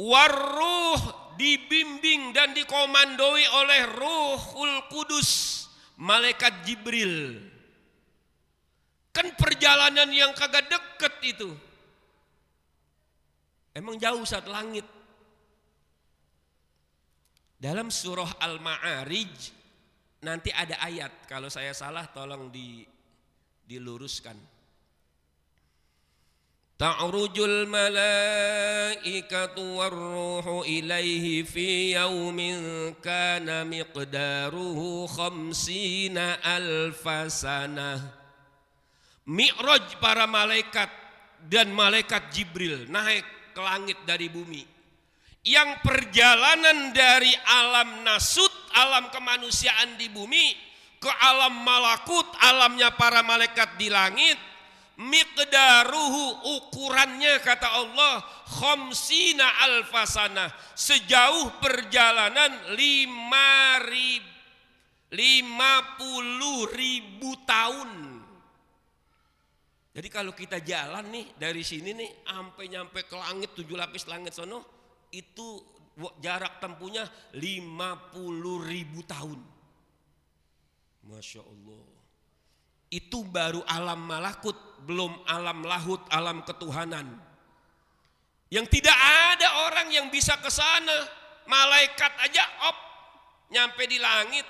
Warruh, dibimbing dan dikomandoi oleh Ruhul Kudus, malaikat Jibril. Kan perjalanan yang kagak deket itu. Emang jauh saat langit. Dalam surah Al-Ma'arij nanti ada ayat, kalau saya salah tolong diluruskan. Ta'rujul malaikatu warruhu ilaihi fi yaumin kana miqdaruhu 50 alfasanah. Mi'raj para malaikat dan malaikat Jibril naik ke langit dari bumi. Yang perjalanan dari alam nasut, alam kemanusiaan di bumi ke alam malakut, alamnya para malaikat di langit. Miqdaruhu, ukurannya kata Allah, khamsina alfasana, sejauh perjalanan 50.000 tahun. Jadi kalau kita jalan nih dari sini nih sampai nyampe ke langit, 7 lapis langit sono, itu jarak tempuhnya 50.000 tahun. Masya Allah. Itu baru alam malakut, belum alam lahut, alam ketuhanan. Yang tidak ada orang yang bisa ke sana. Malaikat aja nyampe di langit.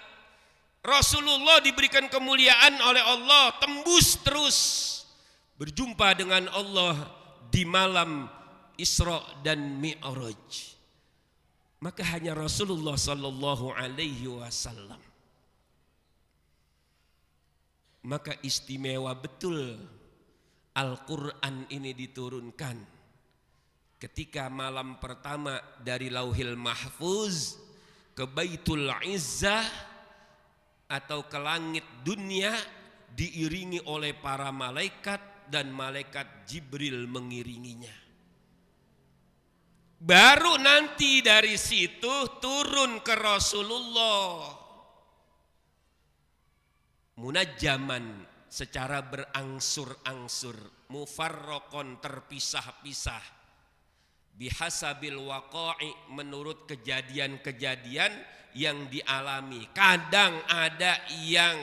Rasulullah diberikan kemuliaan oleh Allah, tembus terus berjumpa dengan Allah di malam Isra dan Mi'raj. Maka hanya Rasulullah sallallahu alaihi wasallam. Maka istimewa betul Al-Quran ini diturunkan ketika malam pertama dari Lauhil Mahfuz ke Baitul Izzah atau ke langit dunia, diiringi oleh para malaikat dan malaikat Jibril mengiringinya. Baru nanti dari situ turun ke Rasulullah munajjaman, secara berangsur-angsur, mufarraqon, terpisah-pisah, bihasabil waqa'i, menurut kejadian-kejadian yang dialami. Kadang ada yang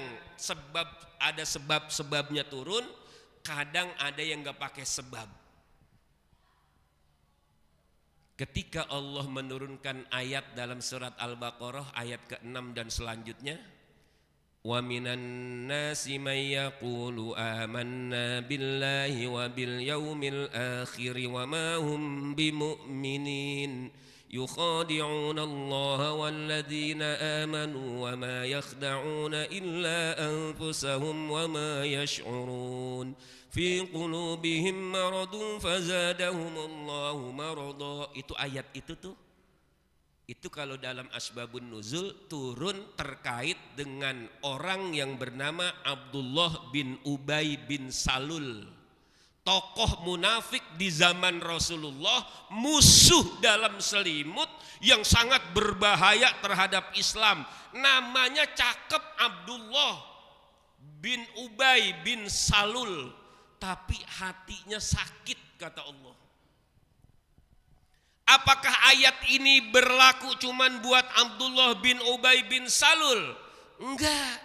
ada sebab-sebabnya turun, kadang ada yang gak pakai sebab. Ketika Allah menurunkan ayat dalam surat Al-Baqarah ayat ke-6 dan selanjutnya, wa minan nasi may yaqulu amanna billahi wa bil yaumil akhir wa ma hum bimu'minin yukhadi'una Allah walladzina amanu wa ma yakhda'una illa anfusahum wa ma yash'urun fi qulubihim maradun fazadahumullahu marada. Itu ayat itu tuh, itu kalau dalam asbabun nuzul turun terkait dengan orang yang bernama Abdullah bin Ubay bin Salul, tokoh munafik di zaman Rasulullah, musuh dalam selimut yang sangat berbahaya terhadap Islam. Namanya cakep, Abdullah bin Ubay bin Salul, tapi hatinya sakit kata Allah. Apakah ayat ini berlaku cuman buat Abdullah bin Ubay bin Salul? Enggak.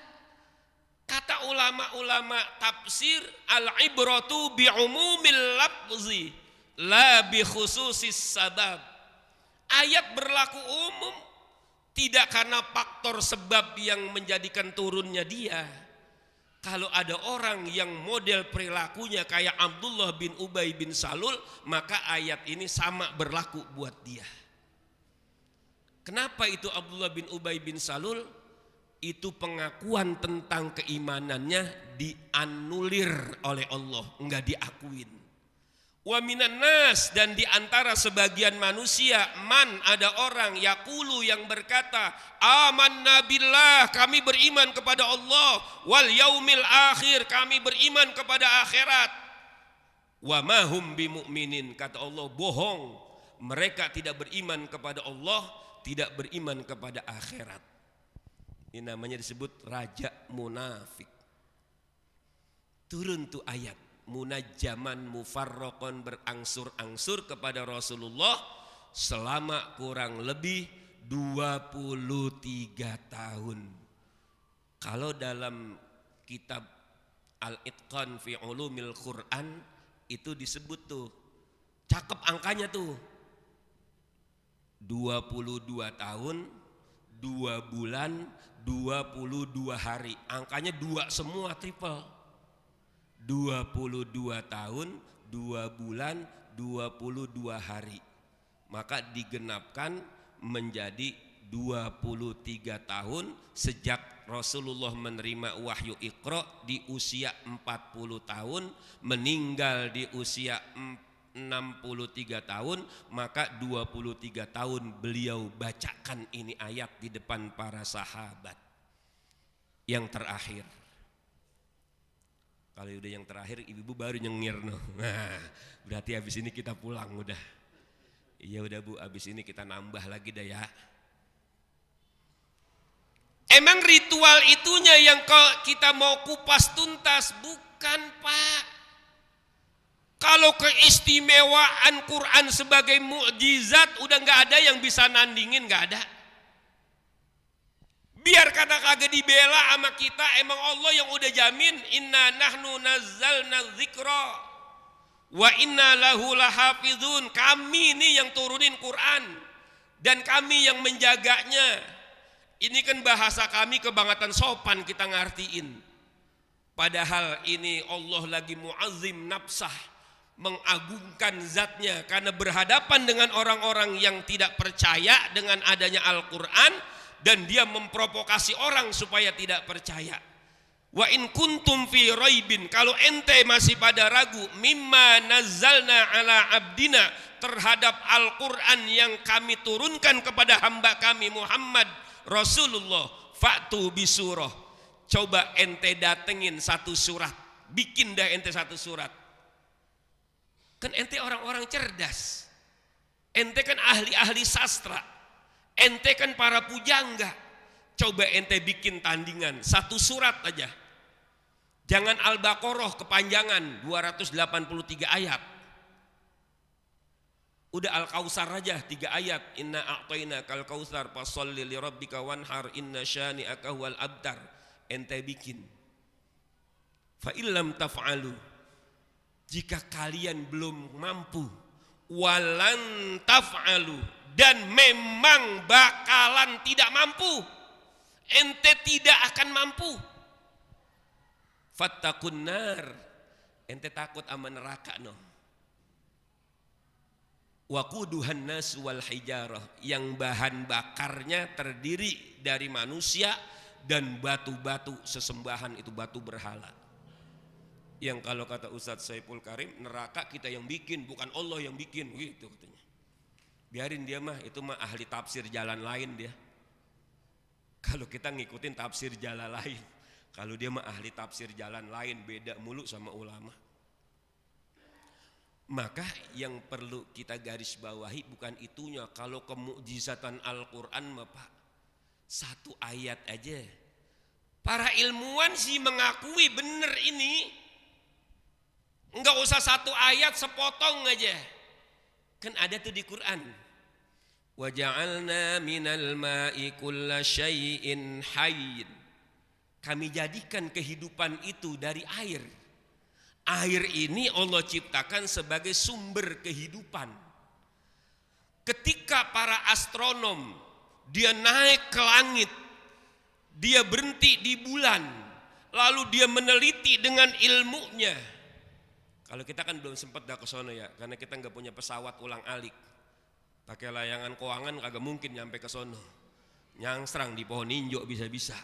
Kata ulama-ulama tafsir, al-ibratu bi'umumil lafzi la bi khususis sabab. Ayat berlaku umum, tidak karena faktor sebab yang menjadikan turunnya dia. Kalau ada orang yang model perilakunya kayak Abdullah bin Ubay bin Salul, maka ayat ini sama berlaku buat dia. Kenapa itu Abdullah bin Ubay bin Salul? Itu pengakuan tentang keimanannya dianulir oleh Allah, enggak diakuin. Wa minan nas, dan diantara sebagian manusia, man, ada orang yaqulu yang berkata, amanna billah, kami beriman kepada Allah, wal yaumil akhir, kami beriman kepada akhirat. Wa ma hum bimu'minin, kata Allah, bohong, mereka tidak beriman kepada Allah, tidak beriman kepada akhirat. Ini namanya disebut raja munafik. Turun tuh ayat munajjaman mufarraqon, berangsur-angsur kepada Rasulullah selama kurang lebih 23 tahun. Kalau dalam kitab Al-Itqan fi Ulumil Quran itu disebut tuh, cakep angkanya tuh, 22 tahun 2 bulan 22 hari, angkanya 2 semua, triple. 22 tahun 2 bulan 22 hari, maka digenapkan menjadi 23 tahun sejak Rasulullah menerima wahyu Iqra di usia 40 tahun, meninggal di usia 63 tahun, maka 23 tahun beliau bacakan ini ayat di depan para sahabat. yang terakhir. Kalau udah yang terakhir, ibu-ibu baru nyengir no. Nah, berarti habis ini kita pulang udah. Iya udah Bu, habis ini kita nambah lagi dah ya. Emang ritual itunya yang kita mau kupas tuntas? Bukan Pak. Kalau keistimewaan Quran sebagai mukjizat udah nggak ada yang bisa nandingin, nggak ada. Biar kata kagak dibela sama kita, emang Allah yang udah jamin, inna nahnu nazzalna dzikra wa inna lahu lahafizun. Kami ini yang turunin Quran dan kami yang menjaganya. Ini kan bahasa kami kebangetan sopan kita ngartiin. Padahal ini Allah lagi muazzim nafsah, mengagungkan zatnya karena berhadapan dengan orang-orang yang tidak percaya dengan adanya Al-Quran. Dan dia memprovokasi orang supaya tidak percaya. Wa in kuntum fi raibin, kalau ente masih pada ragu, mimma nazzalna ala abdina, terhadap Al-Quran yang kami turunkan kepada hamba kami Muhammad Rasulullah, fa'tu bisurah. Coba ente datengin satu surat, bikin dah ente satu surat. Kan ente orang-orang cerdas, ente kan ahli-ahli sastra, ente kan para pujangga. Coba ente bikin tandingan satu surat aja. Jangan Al-Baqarah kepanjangan 283 ayat. Udah Al-Kautsar aja 3 ayat. Inna a'tainakal kautsar fasholli li rabbika wanhar inna syani'aka huwal abtar. Ente bikin. Fa illam taf'alu, jika kalian belum mampu, walan taf'alu, dan memang bakalan tidak mampu, ente tidak akan mampu, fattaqun nar, ente takut sama neraka no. Waquduhan nas wal hijarah, yang bahan bakarnya terdiri dari manusia dan batu-batu sesembahan, itu batu berhala. Yang kalau kata Ustadz Saiful Karim, neraka kita yang bikin, bukan Allah yang bikin, gitu katanya. Biarin dia mah, itu mah ahli tafsir jalan lain dia. Kalau kita ngikutin tafsir jalan lain, kalau dia mah ahli tafsir jalan lain, beda mulu sama ulama. Maka yang perlu kita garis bawahi bukan itunya. Kalau kemukjizatan Al-Quran mah Pak, satu ayat aja. Para ilmuwan sih mengakui bener ini. Enggak usah satu ayat sepotong aja. Kan ada tuh di Quran. Wa ja'alna minal ma'i kulla syai'in hayyin. Kami jadikan kehidupan itu dari air. Air ini Allah ciptakan sebagai sumber kehidupan. Ketika para astronom dia naik ke langit, dia berhenti di bulan, lalu dia meneliti dengan ilmunya. Kalau kita kan belum sempat dah ke sono ya, karena kita nggak punya pesawat ulang-alik. Pakai layangan keuangan kagak mungkin nyampe ke sono. Nyangsrang di pohon ninjo bisa-bisa.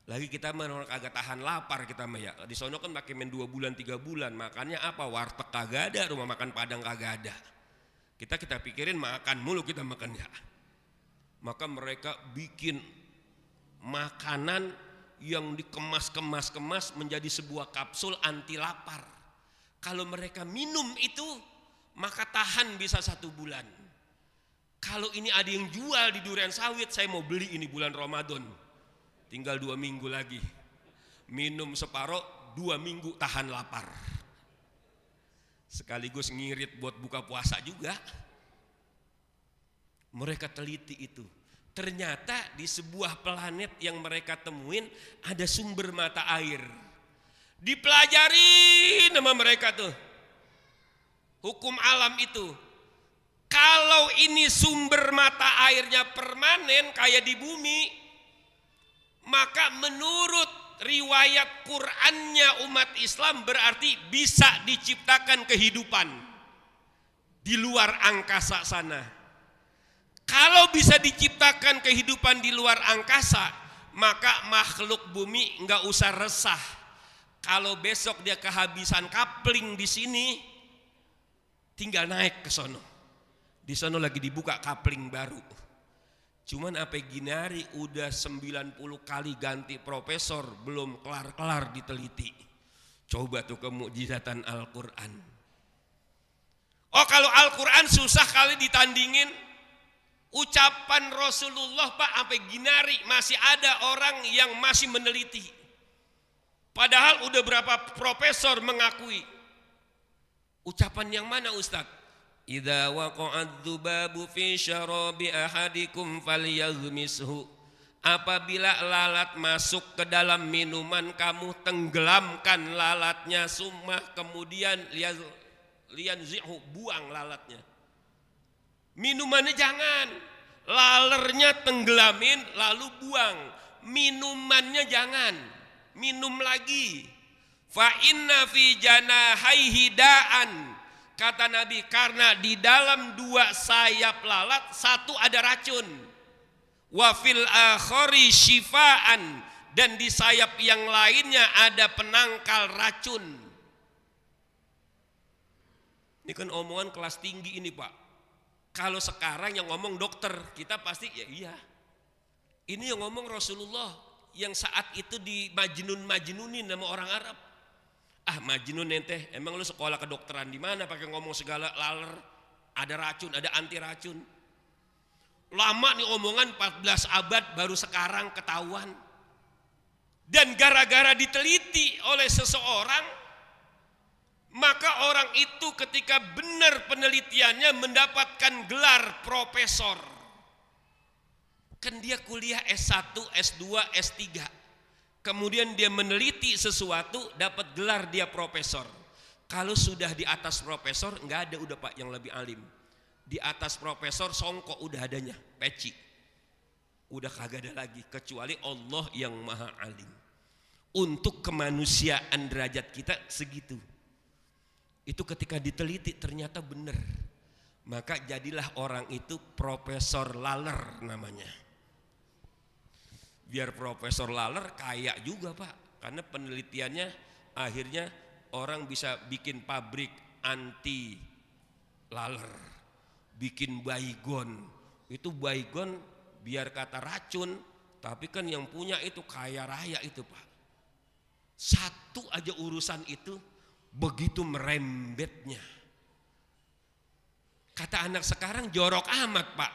Lagi kita mah kagak tahan lapar kita mah ya. Di sono kan pakai main 2 bulan 3 bulan. Makannya apa? Warteg kagak ada, rumah makan Padang kagak ada. Kita pikirin makan mulu kita makan ya. Maka mereka bikin makanan yang dikemas menjadi sebuah kapsul anti lapar. Kalau mereka minum itu, maka tahan bisa 1 bulan. Kalau ini ada yang jual di Durian Sawit, saya mau beli ini bulan Ramadan. Tinggal 2 minggu lagi. Minum separoh, 2 minggu tahan lapar. Sekaligus ngirit buat buka puasa juga. Mereka teliti itu. Ternyata di sebuah planet yang mereka temuin ada sumber mata air. Dipelajari nama mereka tuh. Hukum alam itu. Kalau ini sumber mata airnya permanen kayak di bumi, maka menurut riwayat Qur'annya umat Islam berarti bisa diciptakan kehidupan di luar angkasa sana. Kalau bisa diciptakan kehidupan di luar angkasa, maka makhluk bumi nggak usah resah. Kalau besok dia kehabisan kapling di sini, tinggal naik ke sono. Di sono lagi dibuka kapling baru. Cuman apa Ginari udah 90 kali ganti profesor, belum kelar-kelar diteliti. Coba tuh kemukjizatan Al-Quran. Oh kalau Al-Quran susah kali ditandingin. Ucapan Rasulullah Pak sampai Ginari masih ada orang yang masih meneliti. Padahal udah berapa profesor mengakui. Ucapan yang mana Ustaz? Idza waqa'ad dzubabu fi syarabi ahadikum falyaghmishu. Apabila lalat masuk ke dalam minuman kamu, tenggelamkan lalatnya, summa kemudian lianzihu, buang lalatnya. Minumannya jangan, lalernya tenggelamin lalu buang. Minumannya jangan, minum lagi. Fa inna fi janahaihi da'an. Kata Nabi, karena di dalam dua sayap lalat satu ada racun. Wa fil akhari syifaan, dan di sayap yang lainnya ada penangkal racun. Ini kan omongan kelas tinggi ini Pak. Kalau sekarang yang ngomong dokter, kita pasti ya iya. Ini yang ngomong Rasulullah yang saat itu di majnunin nama orang Arab. Ah Majnun ente, emang lu sekolah kedokteran di mana pakai ngomong segala laler, ada racun, ada anti racun. Lama nih omongan 14 abad baru sekarang ketahuan. Dan gara-gara diteliti oleh seseorang, maka orang itu ketika benar penelitiannya mendapatkan gelar profesor. Kan dia kuliah S1, S2, S3. Kemudian dia meneliti sesuatu, dapat gelar dia profesor. Kalau sudah di atas profesor, enggak ada udah Pak yang lebih alim. Di atas profesor songkok udah adanya, peci. Udah kagak ada lagi kecuali Allah yang maha alim. Untuk kemanusiaan derajat kita segitu. Itu ketika diteliti ternyata benar. Maka jadilah orang itu Profesor Laler namanya. Biar Profesor Laler kaya juga Pak. Karena penelitiannya akhirnya orang bisa bikin pabrik anti laler. Bikin baygon. Itu baygon biar kata racun. Tapi kan yang punya itu kaya raya itu Pak. Satu aja urusan itu begitu merembetnya. Kata anak sekarang jorok amat Pak.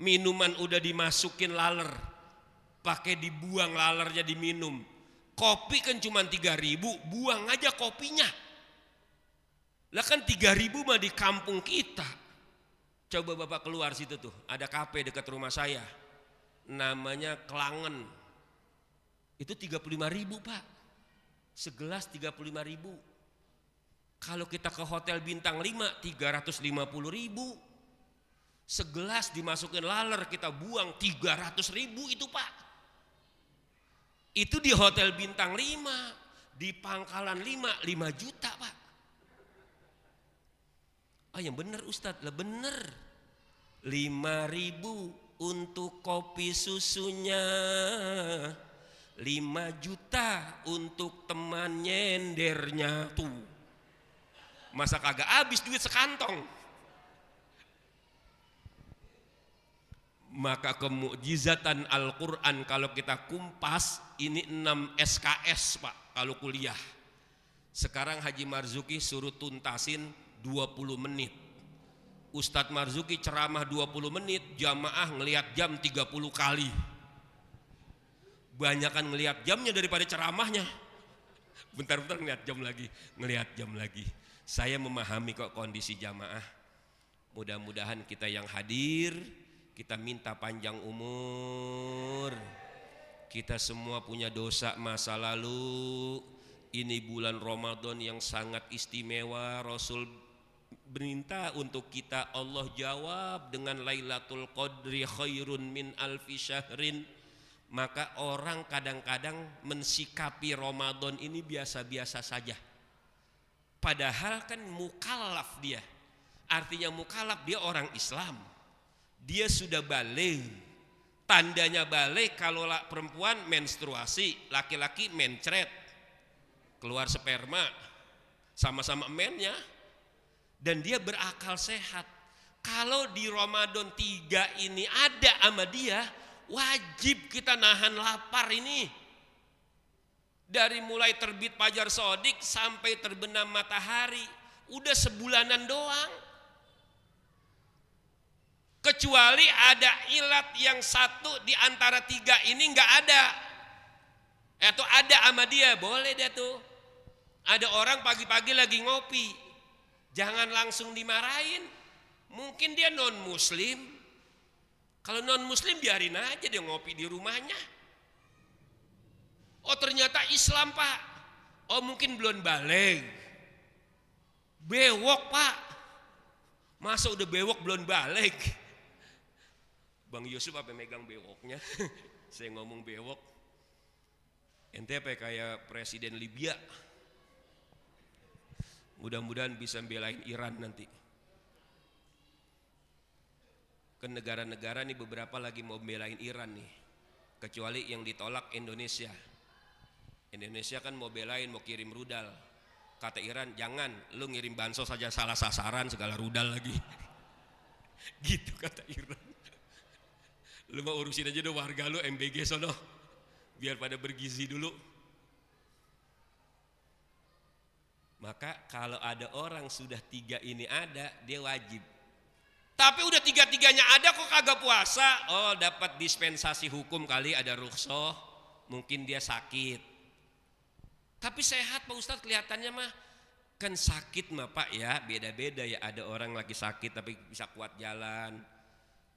Minuman udah dimasukin laler, pakai dibuang lalernya diminum. Kopi kan cuma 3.000, buang aja kopinya. Lah kan 3.000 mah di kampung kita. Coba Bapak keluar situ tuh, ada kafe dekat rumah saya. Namanya Kelangen. Itu 35.000 Pak. Segelas 35.000. Kalau kita ke hotel bintang 5 350.000. Segelas dimasukin laler kita buang 300.000 itu Pak. Itu di hotel bintang 5, di Pangkalan 5 juta Pak. Ah yang bener Ustadz, lah bener. 5.000 untuk kopi susunya. 5 juta untuk teman nyendernya tuh. Masa kagak habis duit sekantong. Maka kemukjizatan Al-Quran kalau kita kumpas ini 6 SKS Pak kalau kuliah. Sekarang Haji Marzuki suruh tuntasin 20 menit. Ustadz Marzuki ceramah 20 menit, jamaah ngelihat jam 30 kali. Banyakan ngelihat jamnya daripada ceramahnya. Bentar-bentar ngelihat jam lagi. Saya memahami kok kondisi jamaah. Mudah-mudahan kita yang hadir, kita minta panjang umur. Kita semua punya dosa masa lalu. Ini bulan Ramadan yang sangat istimewa. Rasul minta untuk kita, Allah jawab dengan Lailatul Qadri khairun min alfi syahrin. Maka orang kadang-kadang mensikapi Ramadan ini biasa-biasa saja. Padahal kan mukallaf dia. Artinya mukallaf dia orang Islam. Dia sudah balik. Tandanya balik kalau perempuan menstruasi, laki-laki mencret. Keluar sperma. Sama-sama mennya. Dan dia berakal sehat. Kalau di Ramadan 3 ini ada sama dia, wajib kita nahan lapar ini. Dari mulai terbit fajar sodik sampai terbenam matahari, udah sebulanan doang. Kecuali ada ilat yang satu di antara 3 ini nggak ada, atau ada sama dia, boleh dia tuh. Ada orang pagi-pagi lagi ngopi, jangan langsung dimarahin. Mungkin dia non muslim. Kalau non muslim biarin aja dia ngopi di rumahnya. Oh ternyata Islam pak. Oh mungkin belum balik. Bewok pak. Masa udah bewok belum balik? Bang Yusuf apa megang bewoknya? Saya ngomong bewok. Ente apa kayak presiden Libya? Mudah-mudahan bisa belain Iran nanti. Ke negara-negara nih beberapa lagi mau belain Iran nih. Kecuali yang ditolak Indonesia. Indonesia kan mau belain, mau kirim rudal. Kata Iran, jangan, lu ngirim bansos saja salah sasaran, segala rudal lagi. Gitu kata Iran. Lu mau urusin aja dong warga lu MBG sono, biar pada bergizi dulu. Maka kalau ada orang sudah 3 ini ada, dia wajib. Tapi udah 3-3-nya ada kok kagak puasa. Oh dapat dispensasi hukum kali, ada rukhsah, mungkin dia sakit. Tapi sehat Pak Ustadz kelihatannya mah. Kan sakit mah Pak ya, beda-beda ya. Ada orang lagi sakit tapi bisa kuat jalan.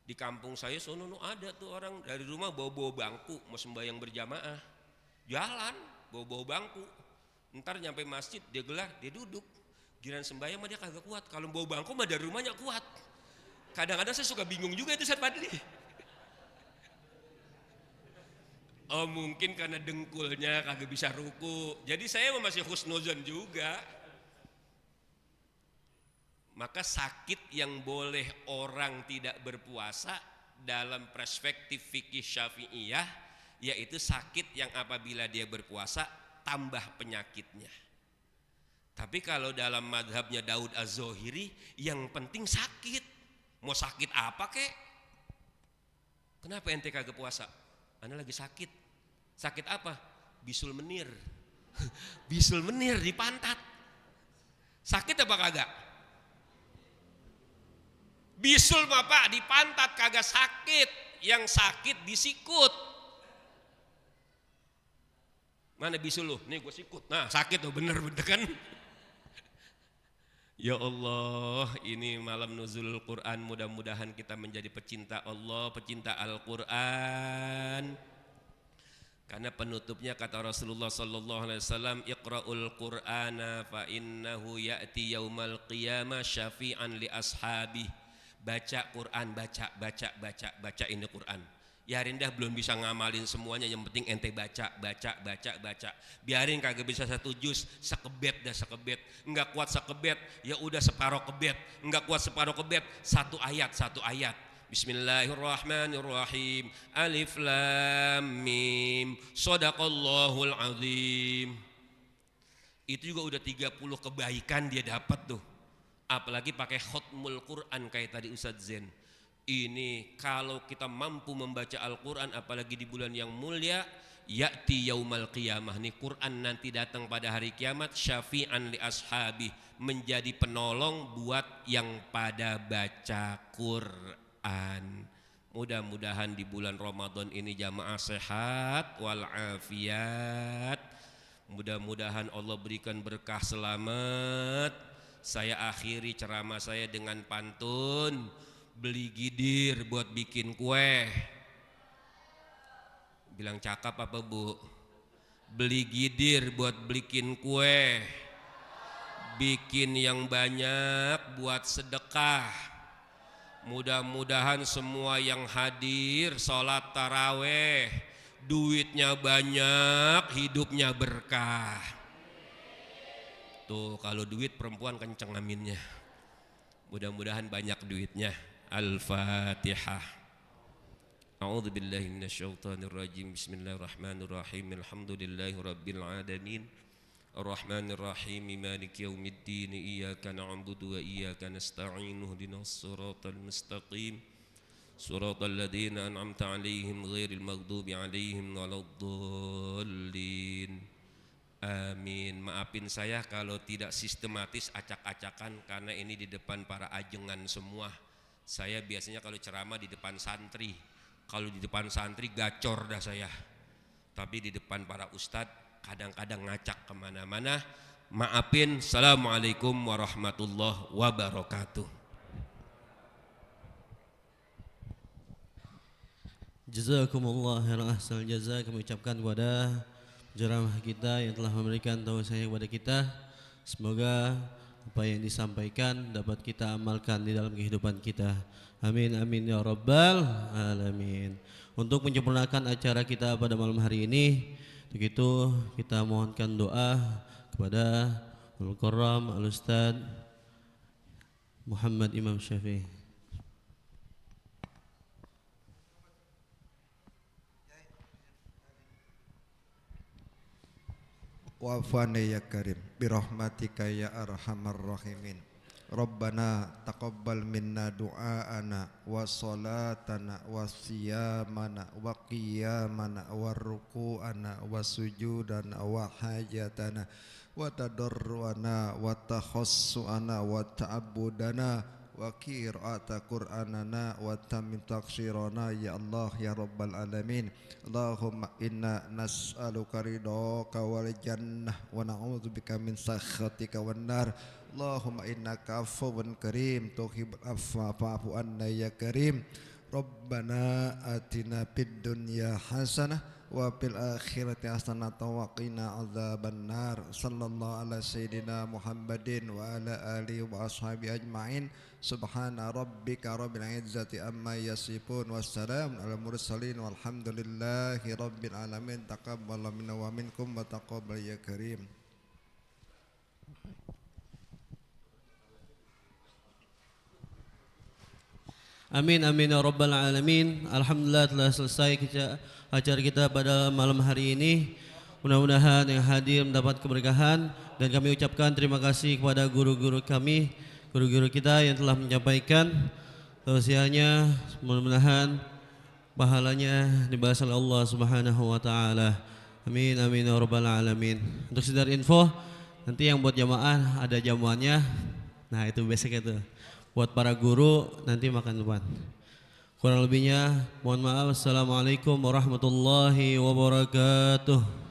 Di kampung saya sono ada tuh orang dari rumah bawa-bawa bangku mau sembahyang berjamaah. Jalan bawa-bawa bangku. Ntar nyampe masjid dia gelar, dia duduk. Giliran sembahyang mah dia kagak kuat. Kalau bawa bangku mah dari rumahnya kuat. Kadang-kadang saya suka bingung juga itu Ustadz Fadli. Oh mungkin karena dengkulnya kagak bisa ruku. Jadi saya masih husnuzon juga. Maka sakit yang boleh orang tidak berpuasa dalam perspektif fikih syafi'iyah, yaitu sakit yang apabila dia berpuasa tambah penyakitnya. Tapi kalau dalam madhabnya Daud Az-Zohiri, yang penting sakit. Mau sakit apa kek? Kenapa ente kagak puasa? Ana lagi sakit. Sakit apa? Bisul menir. Bisul menir di pantat. Sakit apa kagak? Bisul Bapak di pantat kagak sakit, yang sakit di sikut. Mana bisul lu? Nih gue sikut. Nah sakit tuh bener kan? Ya Allah, ini malam nuzul Quran, mudah-mudahan kita menjadi pecinta Allah, pecinta Al-Quran. Karena penutupnya kata Rasulullah sallallahu alaihi wasallam, Iqra'ul Qur'ana fa innahu ya'ti yaumal qiyamah syafi'an li ashabi. Baca Quran, baca ini Quran. Ya Rindah belum bisa ngamalin semuanya, yang penting ente baca. Biarin kagak bisa 1 juz, sekebet dah sekebet. Enggak kuat sekebet, ya udah separuh kebet. Enggak kuat separuh kebet, 1 ayat. Bismillahirrahmanirrahim. Alif lam mim. Shadaqallahul azim. Itu juga udah 30 kebaikan dia dapat tuh. Apalagi pakai khutmul Quran kayak tadi Ustadz Zen. Ini kalau kita mampu membaca Al-Quran apalagi di bulan yang mulia, ya'ti yaumal qiyamah, nih Quran nanti datang pada hari kiamat, syafi'an li ashabi, menjadi penolong buat yang pada baca Quran. Mudah-mudahan di bulan Ramadan ini jamaah sehat walafiat. Mudah-mudahan Allah berikan berkah selamat. Saya akhiri ceramah saya dengan pantun, beli gidir buat bikin kue. Bilang cakap apa bu? Beli gidir buat bikin kue. Bikin yang banyak buat sedekah. Mudah-mudahan semua yang hadir sholat taraweh, duitnya banyak, hidupnya berkah. Tuh kalau duit perempuan kenceng aminnya. Mudah-mudahan banyak duitnya. Al-Fatihah. A'udzu billahi minasyaitonir rajim. Bismillahirrahmanirrahim. Alhamdulillahirabbil alamin. الرحمن الرحيم مالك يوم الدين إياك نعبد وإياك نستعين اهدنا الصراط المستقيم صراط الذين أنعمت عليهم غير المغضوب عليهم ولا الضالين. Amin. Maafin saya kalau tidak sistematis acak-acakan karena ini di depan para ajengan semua. Saya biasanya kalau ceramah di depan santri. Kalau di depan santri gacor dah saya. Tapi di depan para ustadz kadang-kadang ngacak kemana-mana. Maafin. Assalamualaikum warahmatullahi wabarakatuh. Jazakumullah khairan ahsanal jaza. Kami ucapkan kepada penceramah kita yang telah memberikan tausiah kepada kita. Semoga apa yang disampaikan dapat kita amalkan di dalam kehidupan kita. Amin amin ya rabbal alamin. Untuk menyempurnakan acara kita pada malam hari ini, untuk itu kita mohonkan doa kepada Al-Mukarram Al-Ustadz Muhammad Imam Syafi'i. Wa'afana ya karim birahmatika ya arhamar rahimin. Rabbana taqabbal minna du'aana wa salatana wa siyamana wa qiyamana wa ruku'ana wa sujudana wa hajatana wa tadarruana wa takhassuana wa ta'abudana wa qira'ata qur'anana wa tamim taqsirana ya Allah ya rabbal alamin. Allahumma inna nas'aluka ridhaka wal jannah wa na'udzubika min sakhatika wan nar. Allahumma innaka afuwwun karim tuhibbul afwa fa'fu anna ya karim. Rabbana atina fid dunya hasanah wa fil akhirati hasanah wa qina adzabannar. Sallallahu ala sayyidina Muhammadin wa ala alihi wa ashabihi ajma'in. Subhana rabbika rabbil izzati amma yasifun wassalamun alal mursalin walhamdulillahi rabbil alamin. Taqabbal minna wa minkum wa taqabbal ya karim. Amin amin ya rabbal alamin. Alhamdulillah telah selesai acara kita pada malam hari ini. Mudah-mudahan yang hadir mendapat keberkahan dan kami ucapkan terima kasih kepada guru-guru kami, guru-guru kita yang telah menyampaikan tausiahnya. Mudah-mudahan pahalanya dibalas oleh Allah Subhanahu wa taala. Amin amin ya rabbal alamin. Untuk sekedar info, nanti yang buat jamaah ada jamuannya. Nah, itu basic itu. Buat para guru nanti makan depan. Kurang lebihnya mohon maaf. Assalamualaikum warahmatullahi wabarakatuh.